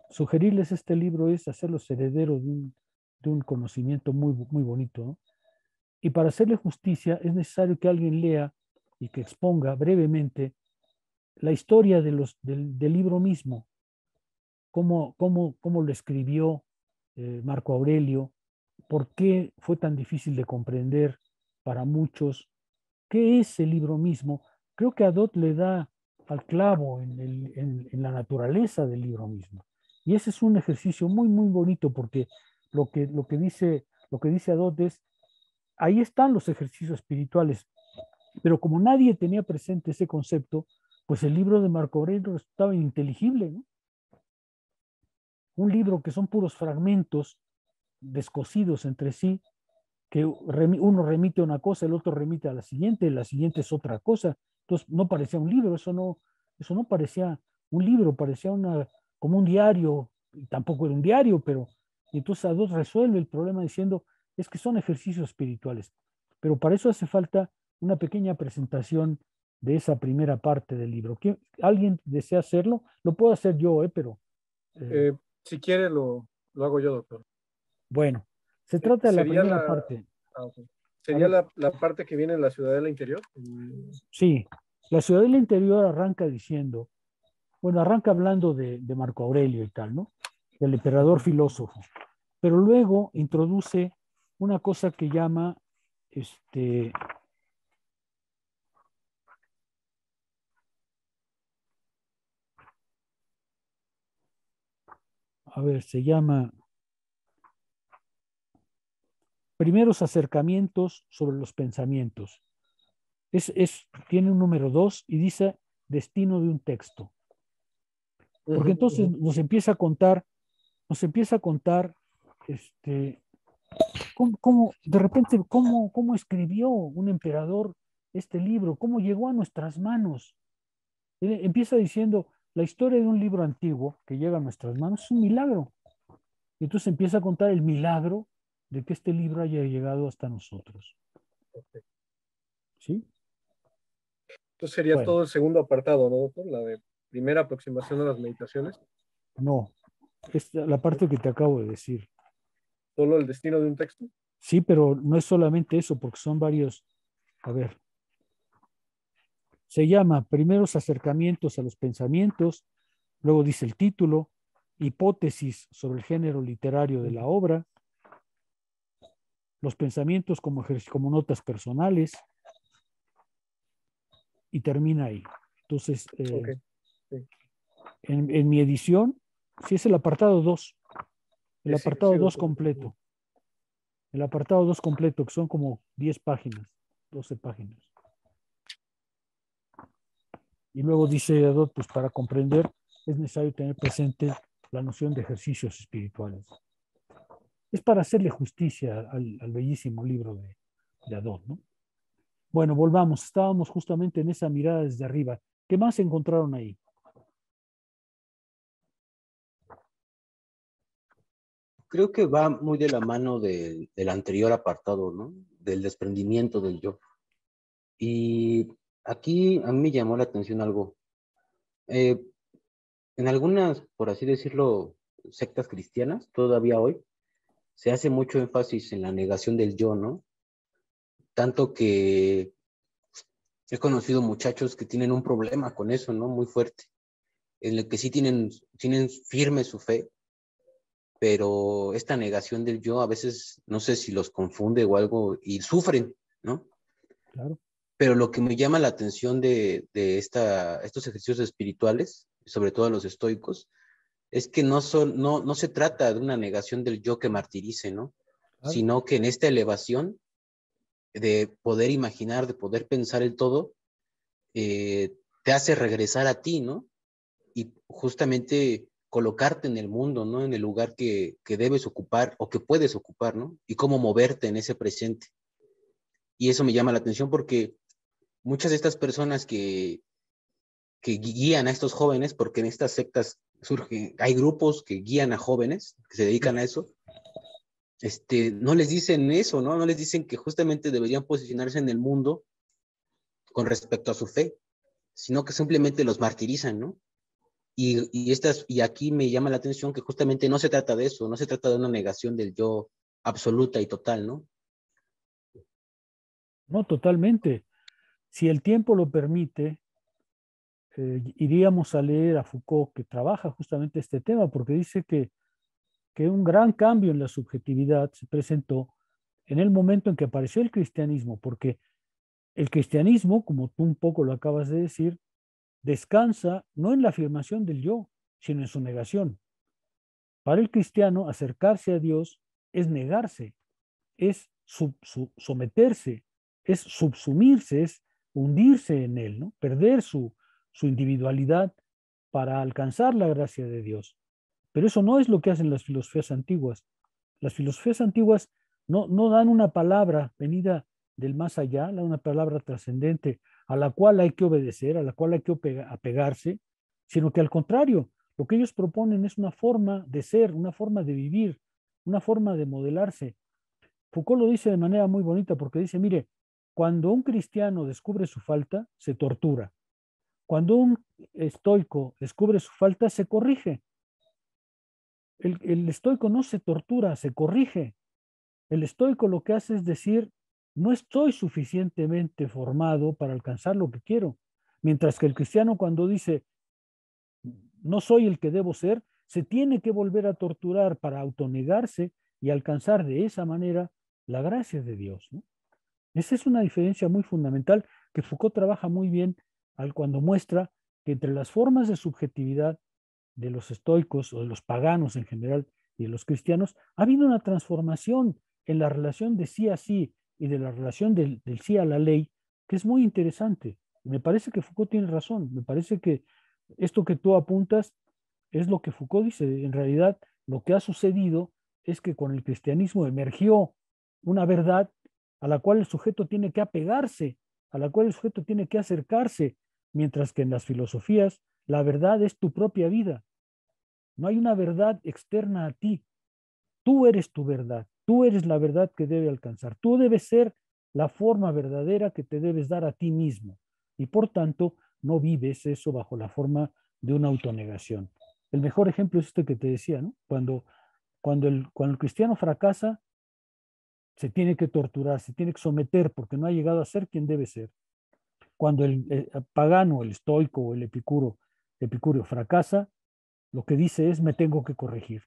sugerirles este libro es hacerlos herederos de un conocimiento muy, muy bonito, ¿no? Y para hacerle justicia es necesario que alguien lea y que exponga brevemente la historia del libro mismo, cómo lo escribió Marco Aurelio, por qué fue tan difícil de comprender para muchos, qué es el libro mismo. Creo que Adot le da al clavo en la naturaleza del libro mismo. Y ese es un ejercicio muy, muy bonito porque lo que dice Adot es, ahí están los ejercicios espirituales, pero como nadie tenía presente ese concepto, pues el libro de Marco Aurelio estaba ininteligible, ¿no? Un libro que son puros fragmentos descosidos entre sí, que uno remite a una cosa, el otro remite a la siguiente es otra cosa. Entonces no parecía un libro, eso no parecía un libro, parecía como un diario, y tampoco era un diario, pero entonces Adot resuelve el problema diciendo, es que son ejercicios espirituales. Pero para eso hace falta una pequeña presentación de esa primera parte del libro. ¿Alguien desea hacerlo? Lo puedo hacer yo, pero... Si quiere, lo hago yo, doctor. Bueno, se trata de la Sería primera parte. Okay. ¿Sería la parte que viene en la ciudadela interior? Sí, la ciudadela interior arranca diciendo, bueno, arranca hablando de Marco Aurelio y tal, ¿no? Del emperador filósofo. Pero luego introduce una cosa que llama, se llama primeros acercamientos sobre los pensamientos. Tiene un número 2 y dice destino de un texto. Porque entonces nos empieza a contar, de repente, cómo escribió un emperador este libro, cómo llegó a nuestras manos. Empieza diciendo, la historia de un libro antiguo que llega a nuestras manos es un milagro. Y entonces empieza a contar el milagro de que este libro haya llegado hasta nosotros. Okay. ¿Sí? Entonces sería todo el segundo apartado, ¿no, doctor? La de primera aproximación a las meditaciones. No, es la parte que te acabo de decir. ¿Solo el destino de un texto? Sí, pero no es solamente eso, porque son varios. A ver. Se llama Primeros acercamientos a los pensamientos, luego dice el título, hipótesis sobre el género literario de la obra, los pensamientos como notas personales, y termina ahí. Entonces, Okay. Sí. en mi edición, sí es el apartado 2, el apartado 2 completo. El apartado 2 completo, que son como 10 páginas, 12 páginas. Y luego dice Adot, pues para comprender es necesario tener presente la noción de ejercicios espirituales. Es para hacerle justicia al bellísimo libro de Adot, ¿no? Bueno, volvamos. Estábamos justamente en esa mirada desde arriba. ¿Qué más encontraron ahí? Creo que va muy de la mano del anterior apartado, ¿no? Del desprendimiento del yo. Y aquí a mí me llamó la atención algo. En algunas, por así decirlo, sectas cristianas, todavía hoy, se hace mucho énfasis en la negación del yo, ¿no? Tanto que he conocido muchachos que tienen un problema con eso, ¿no? Muy fuerte, en el que sí tienen firme su fe, pero esta negación del yo a veces, no sé si los confunde o algo, y sufren, ¿no? Claro. Pero lo que me llama la atención de estos ejercicios espirituales, sobre todo a los estoicos, es que no se trata de una negación del yo que martirice, ¿no? Claro. Sino que en esta elevación de poder imaginar, de poder pensar el todo, te hace regresar a ti, ¿no? Y justamente colocarte en el mundo, ¿no? En el lugar que debes ocupar o que puedes ocupar, ¿no? Y cómo moverte en ese presente. Y eso me llama la atención porque muchas de estas personas que guían a estos jóvenes, porque en estas sectas hay grupos que guían a jóvenes, que se dedican a eso, no les dicen eso, ¿no? No les dicen que justamente deberían posicionarse en el mundo con respecto a su fe, sino que simplemente los martirizan, ¿no? Y aquí me llama la atención que justamente no se trata de eso, no se trata de una negación del yo absoluta y total, ¿no? No, totalmente. Si el tiempo lo permite, iríamos a leer a Foucault, que trabaja justamente este tema, porque dice que un gran cambio en la subjetividad se presentó en el momento en que apareció el cristianismo, porque el cristianismo, como tú un poco lo acabas de decir, descansa no en la afirmación del yo, sino en su negación. Para el cristiano, acercarse a Dios es negarse, es someterse, es subsumirse, es hundirse en él, ¿no? Perder su individualidad para alcanzar la gracia de Dios. Pero eso no es lo que hacen las filosofías antiguas. Las filosofías antiguas no dan una palabra venida del más allá, una palabra trascendente a la cual hay que obedecer, a la cual hay que apegarse, sino que al contrario, lo que ellos proponen es una forma de ser, una forma de vivir, una forma de modelarse. Foucault lo dice de manera muy bonita porque dice, mire, cuando un cristiano descubre su falta, se tortura. Cuando un estoico descubre su falta, se corrige. El estoico no se tortura, se corrige. El estoico lo que hace es decir, no estoy suficientemente formado para alcanzar lo que quiero. Mientras que el cristiano cuando dice, no soy el que debo ser, se tiene que volver a torturar para autonegarse y alcanzar de esa manera la gracia de Dios, ¿no? Esa es una diferencia muy fundamental que Foucault trabaja muy bien cuando muestra que entre las formas de subjetividad de los estoicos o de los paganos en general y de los cristianos, ha habido una transformación en la relación de sí a sí y de la relación del sí a la ley, que es muy interesante. Me parece que Foucault tiene razón, me parece que esto que tú apuntas es lo que Foucault dice. En realidad, lo que ha sucedido es que con el cristianismo emergió una verdad a la cual el sujeto tiene que apegarse, a la cual el sujeto tiene que acercarse, mientras que en las filosofías la verdad es tu propia vida. No hay una verdad externa a ti. Tú eres tu verdad. Tú eres la verdad que debe alcanzar. Tú debes ser la forma verdadera que te debes dar a ti mismo. Y por tanto, no vives eso bajo la forma de una autonegación. El mejor ejemplo es este que te decía, ¿no? Cuando el cristiano fracasa, se tiene que torturar, se tiene que someter porque no ha llegado a ser quien debe ser. Cuando el pagano, el estoico o el epicúreo fracasa, lo que dice es me tengo que corregir,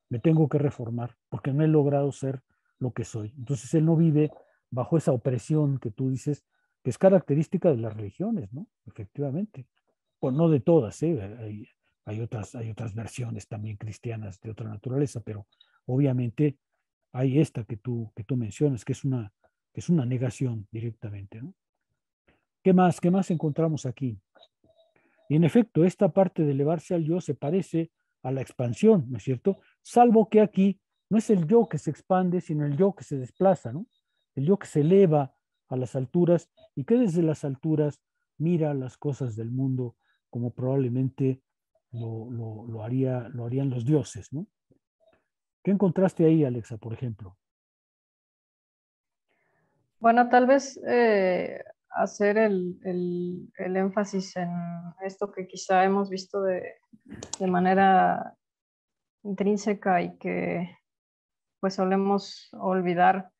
me tengo que reformar porque no he logrado ser lo que soy. Entonces él no vive bajo esa opresión que tú dices, que es característica de las religiones, ¿no? Efectivamente. Pues no de todas, ¿eh? Hay otras versiones también cristianas de otra naturaleza, pero obviamente hay esta que tú mencionas, que es una negación directamente, ¿no? ¿Qué más? ¿Qué más encontramos aquí? Y en efecto, esta parte de elevarse al yo se parece a la expansión, ¿no es cierto? Salvo que aquí no es el yo que se expande, sino el yo que se desplaza, ¿no? El yo que se eleva a las alturas y que desde las alturas mira las cosas del mundo como probablemente lo harían los dioses, ¿no? ¿Qué encontraste ahí, Alexa, por ejemplo? Bueno, tal vez hacer el énfasis en esto que quizá hemos visto de manera intrínseca y que pues solemos olvidar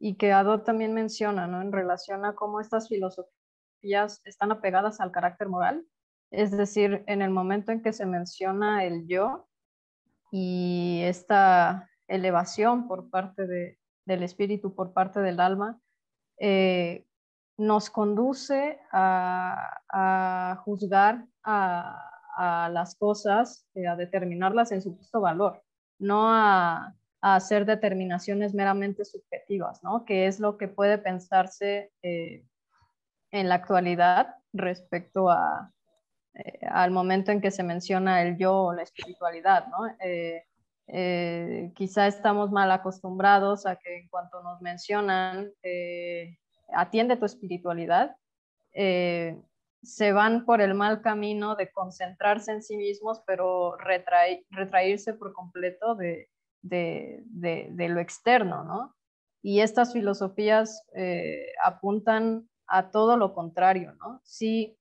y que Adot también menciona, ¿no? En relación a cómo estas filosofías están apegadas al carácter moral. Es decir, en el momento en que se menciona el yo y esta elevación por parte del espíritu, por parte del alma, nos conduce a juzgar a las cosas, a determinarlas en su justo valor, no a hacer determinaciones meramente subjetivas, ¿no? Que es lo que puede pensarse en la actualidad respecto al momento en que se menciona el yo o la espiritualidad, ¿no? Quizá estamos mal acostumbrados a que en cuanto nos mencionan atiende tu espiritualidad, se van por el mal camino de concentrarse en sí mismos, pero retraírse por completo de lo externo, ¿no? Y estas filosofías apuntan a todo lo contrario, ¿no? Sí,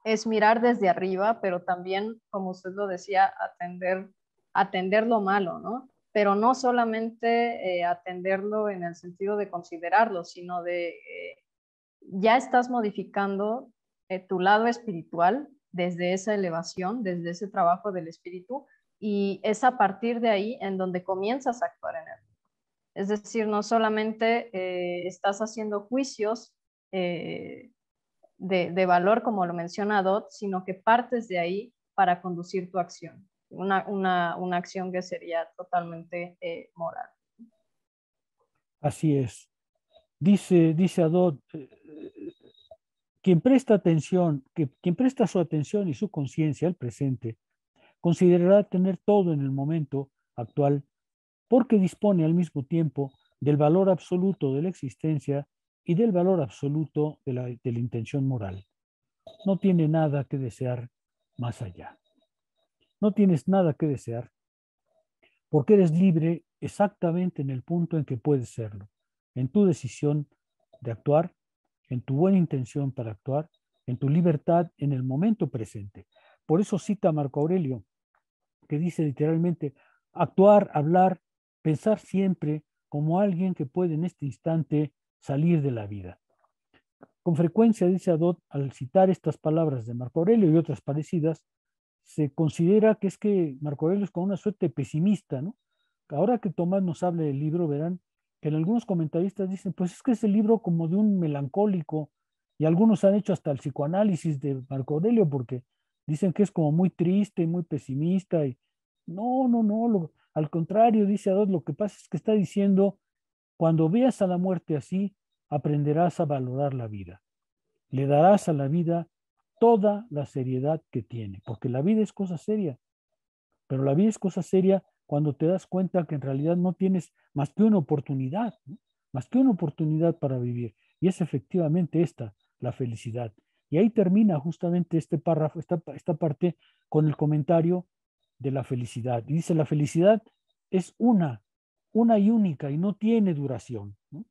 es mirar desde arriba, pero también, como usted lo decía, atender lo malo, ¿no? Pero no solamente atenderlo en el sentido de considerarlo, sino de ya estás modificando tu lado espiritual desde esa elevación, desde ese trabajo del espíritu, y es a partir de ahí en donde comienzas a actuar en él. Es decir, no solamente estás haciendo juicios de valor, como lo menciona Dot, sino que partes de ahí para conducir tu acción. Una acción que sería totalmente moral. Así es. Dice Adot, quien presta su atención y su conciencia al presente, considerará tener todo en el momento actual, porque dispone al mismo tiempo del valor absoluto de la existencia y del valor absoluto de la intención moral. No tiene nada que desear más allá. No tienes nada que desear, porque eres libre exactamente en el punto en que puedes serlo, en tu decisión de actuar, en tu buena intención para actuar, en tu libertad en el momento presente. Por eso cita Marco Aurelio, que dice literalmente, actuar, hablar, pensar siempre como alguien que puede en este instante salir de la vida. Con frecuencia, dice Adot, al citar estas palabras de Marco Aurelio y otras parecidas, se considera que es que Marco Aurelio es con una suerte pesimista, ¿no? Ahora que Tomás nos hable del libro, verán que en algunos comentaristas dicen, pues es que es el libro como de un melancólico, y algunos han hecho hasta el psicoanálisis de Marco Aurelio porque dicen que es como muy triste, muy pesimista, y no, al contrario, dice Adot, lo que pasa es que está diciendo, cuando veas a la muerte así, aprenderás a valorar la vida. Le darás a la vida toda la seriedad que tiene, porque la vida es cosa seria, pero la vida es cosa seria cuando te das cuenta que en realidad no tienes más que una oportunidad, ¿no? Más que una oportunidad para vivir, y es efectivamente esta, la felicidad. Y ahí termina justamente este párrafo, esta parte con el comentario de la felicidad. Y dice, la felicidad es una y única, y no tiene duración, ¿no?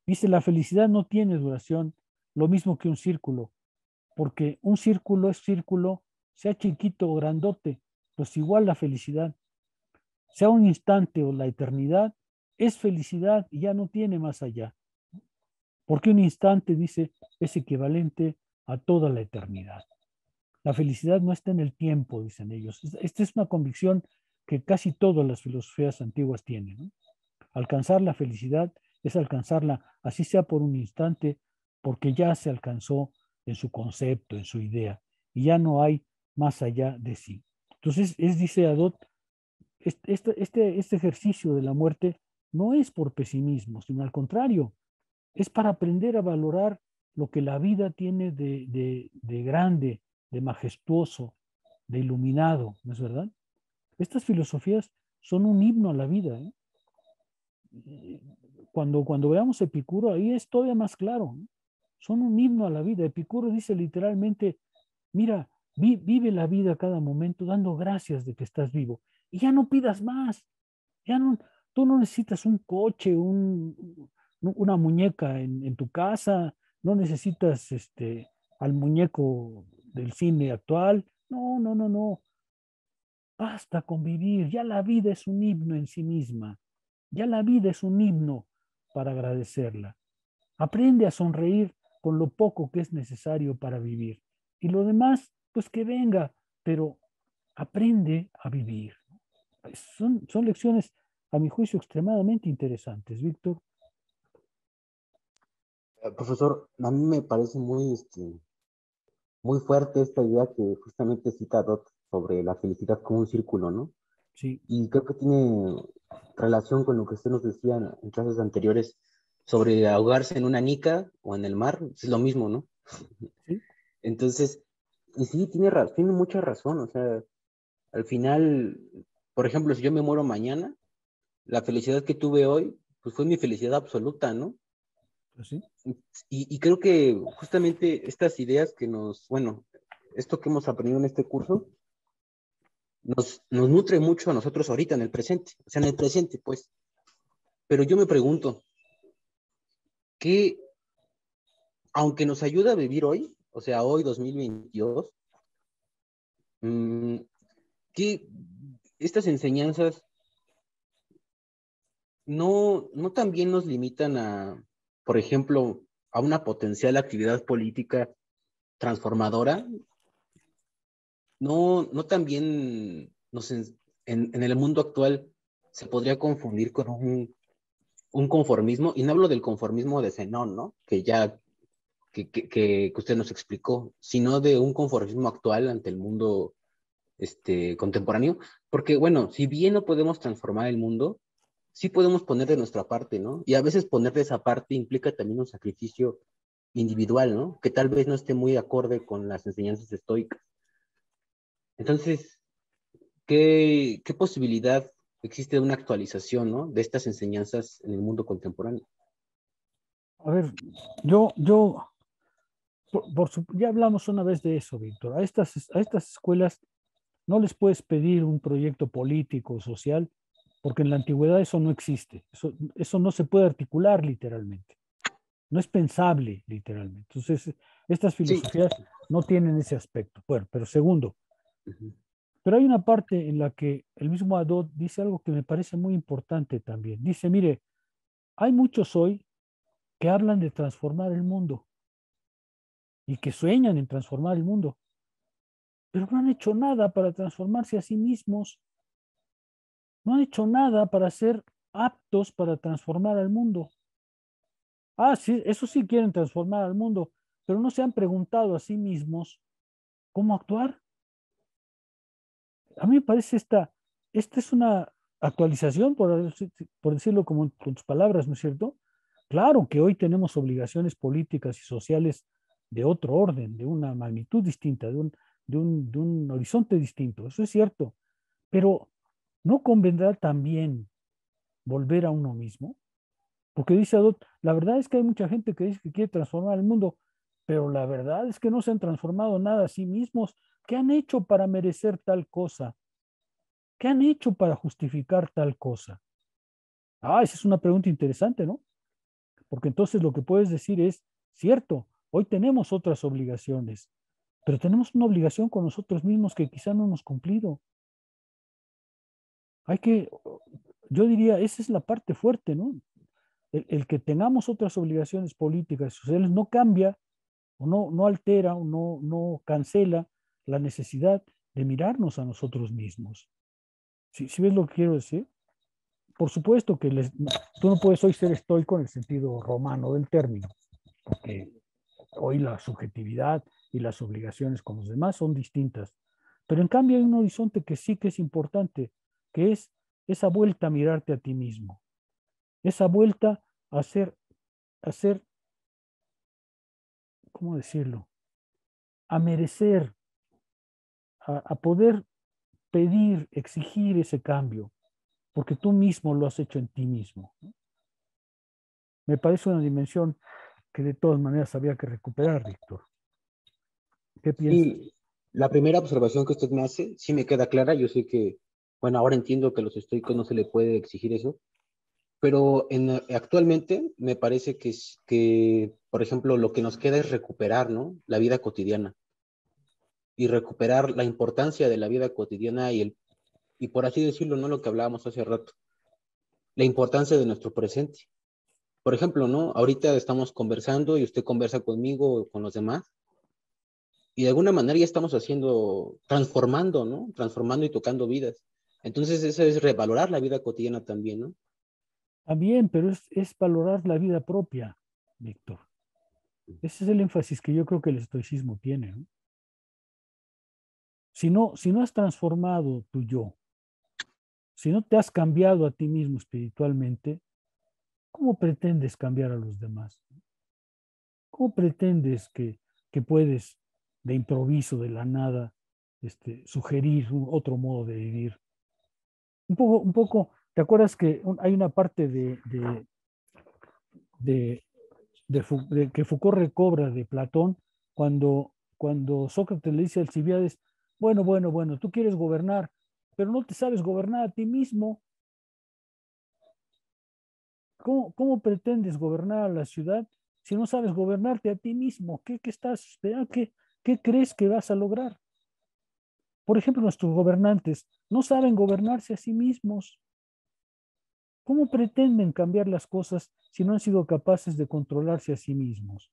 Dice, la felicidad no tiene duración, lo mismo que un círculo, porque un círculo es círculo, sea chiquito o grandote, pues igual la felicidad, sea un instante o la eternidad, es felicidad y ya no tiene más allá. Porque un instante, dice, es equivalente a toda la eternidad. La felicidad no está en el tiempo, dicen ellos. Esta es una convicción que casi todas las filosofías antiguas tienen, ¿no? Alcanzar la felicidad es alcanzarla, así sea por un instante, porque ya se alcanzó en su concepto, en su idea, y ya no hay más allá de sí. Entonces, dice Adot, este ejercicio de la muerte no es por pesimismo, sino al contrario, es para aprender a valorar lo que la vida tiene de grande, de majestuoso, de iluminado, ¿no es verdad? Estas filosofías son un himno a la vida, ¿eh? Cuando veamos Epicuro, ahí es todavía más claro, ¿no? Son un himno a la vida. Epicuro dice literalmente, mira, vive la vida cada momento dando gracias de que estás vivo. Y ya no pidas más. Tú no necesitas un coche, una muñeca en tu casa, no necesitas al muñeco del cine actual. No. Basta con vivir. Ya la vida es un himno en sí misma. Ya la vida es un himno para agradecerla. Aprende a sonreír con lo poco que es necesario para vivir. Y lo demás, pues que venga, pero aprende a vivir. Son lecciones, a mi juicio, extremadamente interesantes, Víctor. Profesor, a mí me parece muy fuerte esta idea que justamente cita Dot sobre la felicidad como un círculo, ¿no? Sí. Y creo que tiene relación con lo que usted nos decía en clases anteriores sobre ahogarse en una nica o en el mar, es lo mismo, ¿no? Sí. Entonces, y sí, tiene mucha razón, o sea, al final, por ejemplo, si yo me muero mañana, la felicidad que tuve hoy, pues fue mi felicidad absoluta, ¿no? Pues sí. Y creo que justamente estas ideas que bueno, esto que hemos aprendido en este curso, nos nutre mucho a nosotros ahorita en el presente, o sea, en el presente, pues. Pero yo me pregunto, ¿qué, aunque nos ayuda a vivir hoy, o sea, hoy 2022, que estas enseñanzas no también nos limitan por ejemplo, a una potencial actividad política transformadora? No también en el mundo actual se podría confundir con un conformismo, y no hablo del conformismo de Zenón, ¿no? Que usted nos explicó, sino de un conformismo actual ante el mundo contemporáneo, porque bueno, si bien no podemos transformar el mundo, sí podemos poner de nuestra parte, ¿no? Y a veces poner de esa parte implica también un sacrificio individual, ¿no? Que tal vez no esté muy acorde con las enseñanzas estoicas. Entonces, ¿qué posibilidad existe de una actualización, ¿no? De estas enseñanzas en el mundo contemporáneo? A ver, ya hablamos una vez de eso, Víctor. A estas escuelas no les puedes pedir un proyecto político o social, porque en la antigüedad eso no existe. Eso no se puede articular literalmente. No es pensable literalmente. Entonces, estas filosofías no tienen ese aspecto. Bueno, pero segundo, pero hay una parte en la que el mismo Hadot dice algo que me parece muy importante también. Dice, mire, hay muchos hoy que hablan de transformar el mundo y que sueñan en transformar el mundo, pero no han hecho nada para transformarse a sí mismos. No han hecho nada para ser aptos para transformar al mundo. Ah, sí, eso sí quieren transformar al mundo, pero no se han preguntado a sí mismos cómo actuar. A mí me parece esta es una actualización, por decirlo como con tus palabras, ¿no es cierto? Claro que hoy tenemos obligaciones políticas y sociales de otro orden, de una magnitud distinta, de un horizonte distinto, eso es cierto, pero ¿no convendrá también volver a uno mismo? Porque dice Adot, la verdad es que hay mucha gente que dice que quiere transformar el mundo, pero la verdad es que no se han transformado nada a sí mismos. ¿Qué han hecho para merecer tal cosa? ¿Qué han hecho para justificar tal cosa? Ah, esa es una pregunta interesante, ¿no? Porque entonces lo que puedes decir es, cierto, hoy tenemos otras obligaciones, pero tenemos una obligación con nosotros mismos que quizá no hemos cumplido. Hay que, yo diría, esa es la parte fuerte, ¿no? El que tengamos otras obligaciones políticas y sociales no cambia o no altera o no cancela la necesidad de mirarnos a nosotros mismos. ¿Sí ves lo que quiero decir? Por supuesto que tú no puedes hoy ser estoico en el sentido romano del término, porque hoy la subjetividad y las obligaciones con los demás son distintas. Pero en cambio hay un horizonte que sí que es importante, que es esa vuelta a mirarte a ti mismo, esa vuelta a ser, ¿cómo decirlo? A merecer, a poder pedir, exigir ese cambio, porque tú mismo lo has hecho en ti mismo, ¿no? Me parece una dimensión que de todas maneras había que recuperar, Víctor. ¿Qué piensas? Sí, la primera observación que usted me hace, sí me queda clara. Yo sé que, bueno, ahora entiendo que a los estoicos no se le puede exigir eso, pero actualmente me parece por ejemplo, lo que nos queda es recuperar, ¿no? La vida cotidiana y recuperar la importancia de la vida cotidiana y por así decirlo, ¿no? Lo que hablábamos hace rato, la importancia de nuestro presente. Por ejemplo, ¿no? Ahorita estamos conversando y usted conversa conmigo o con los demás y de alguna manera ya estamos transformando, ¿no? Transformando y tocando vidas. Entonces eso es revalorar la vida cotidiana también, ¿no? También, pero es valorar la vida propia, Víctor. Ese es el énfasis que yo creo que el estoicismo tiene, ¿no? Si no has transformado tu yo, si no te has cambiado a ti mismo espiritualmente, ¿cómo pretendes cambiar a los demás? ¿Cómo pretendes que puedes de improviso, de la nada, sugerir otro modo de vivir? Un poco, ¿te acuerdas que hay una parte de que Foucault recobra de Platón cuando Sócrates le dice a Alcibíades, bueno, tú quieres gobernar, pero no te sabes gobernar a ti mismo. ¿Cómo pretendes gobernar a la ciudad si no sabes gobernarte a ti mismo? ¿Qué estás esperando? ¿Qué crees que vas a lograr? Por ejemplo, nuestros gobernantes no saben gobernarse a sí mismos. ¿Cómo pretenden cambiar las cosas si no han sido capaces de controlarse a sí mismos?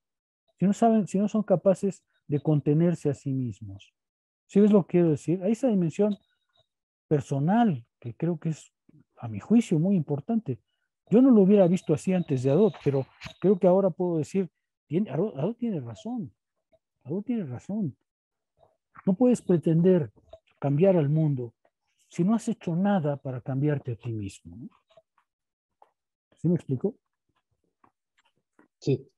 Si no son capaces de contenerse a sí mismos. ¿Sí ves lo que quiero decir? Hay esa dimensión personal que creo que es, a mi juicio, muy importante. Yo no lo hubiera visto así antes de Adot, pero creo que ahora puedo decir, Adot tiene razón. Adot tiene razón. No puedes pretender cambiar al mundo si no has hecho nada para cambiarte a ti mismo, ¿no? ¿Sí me explico? Sí.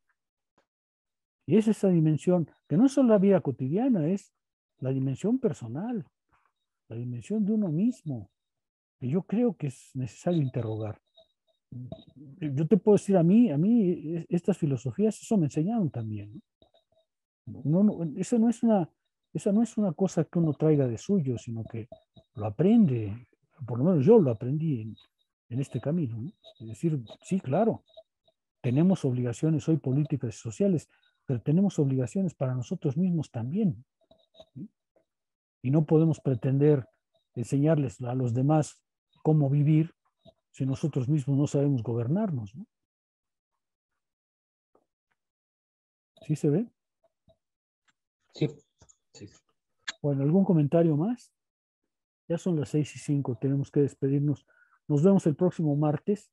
Y es esa dimensión, que no es solo la vida cotidiana, es la dimensión personal, la dimensión de uno mismo, que yo creo que es necesario interrogar. Yo te puedo decir, a mí estas filosofías, eso me enseñaron también, ¿no? Esa no es una cosa que uno traiga de suyo, sino que lo aprende, por lo menos yo lo aprendí en este camino, ¿no? Es decir, sí, claro, tenemos obligaciones hoy políticas y sociales, pero tenemos obligaciones para nosotros mismos también, ¿sí? Y no podemos pretender enseñarles a los demás cómo vivir si nosotros mismos no sabemos gobernarnos, ¿no? ¿Sí se ve? Sí. Sí. Bueno, ¿algún comentario más? Ya son las 6:05, tenemos que despedirnos. Nos vemos el próximo martes.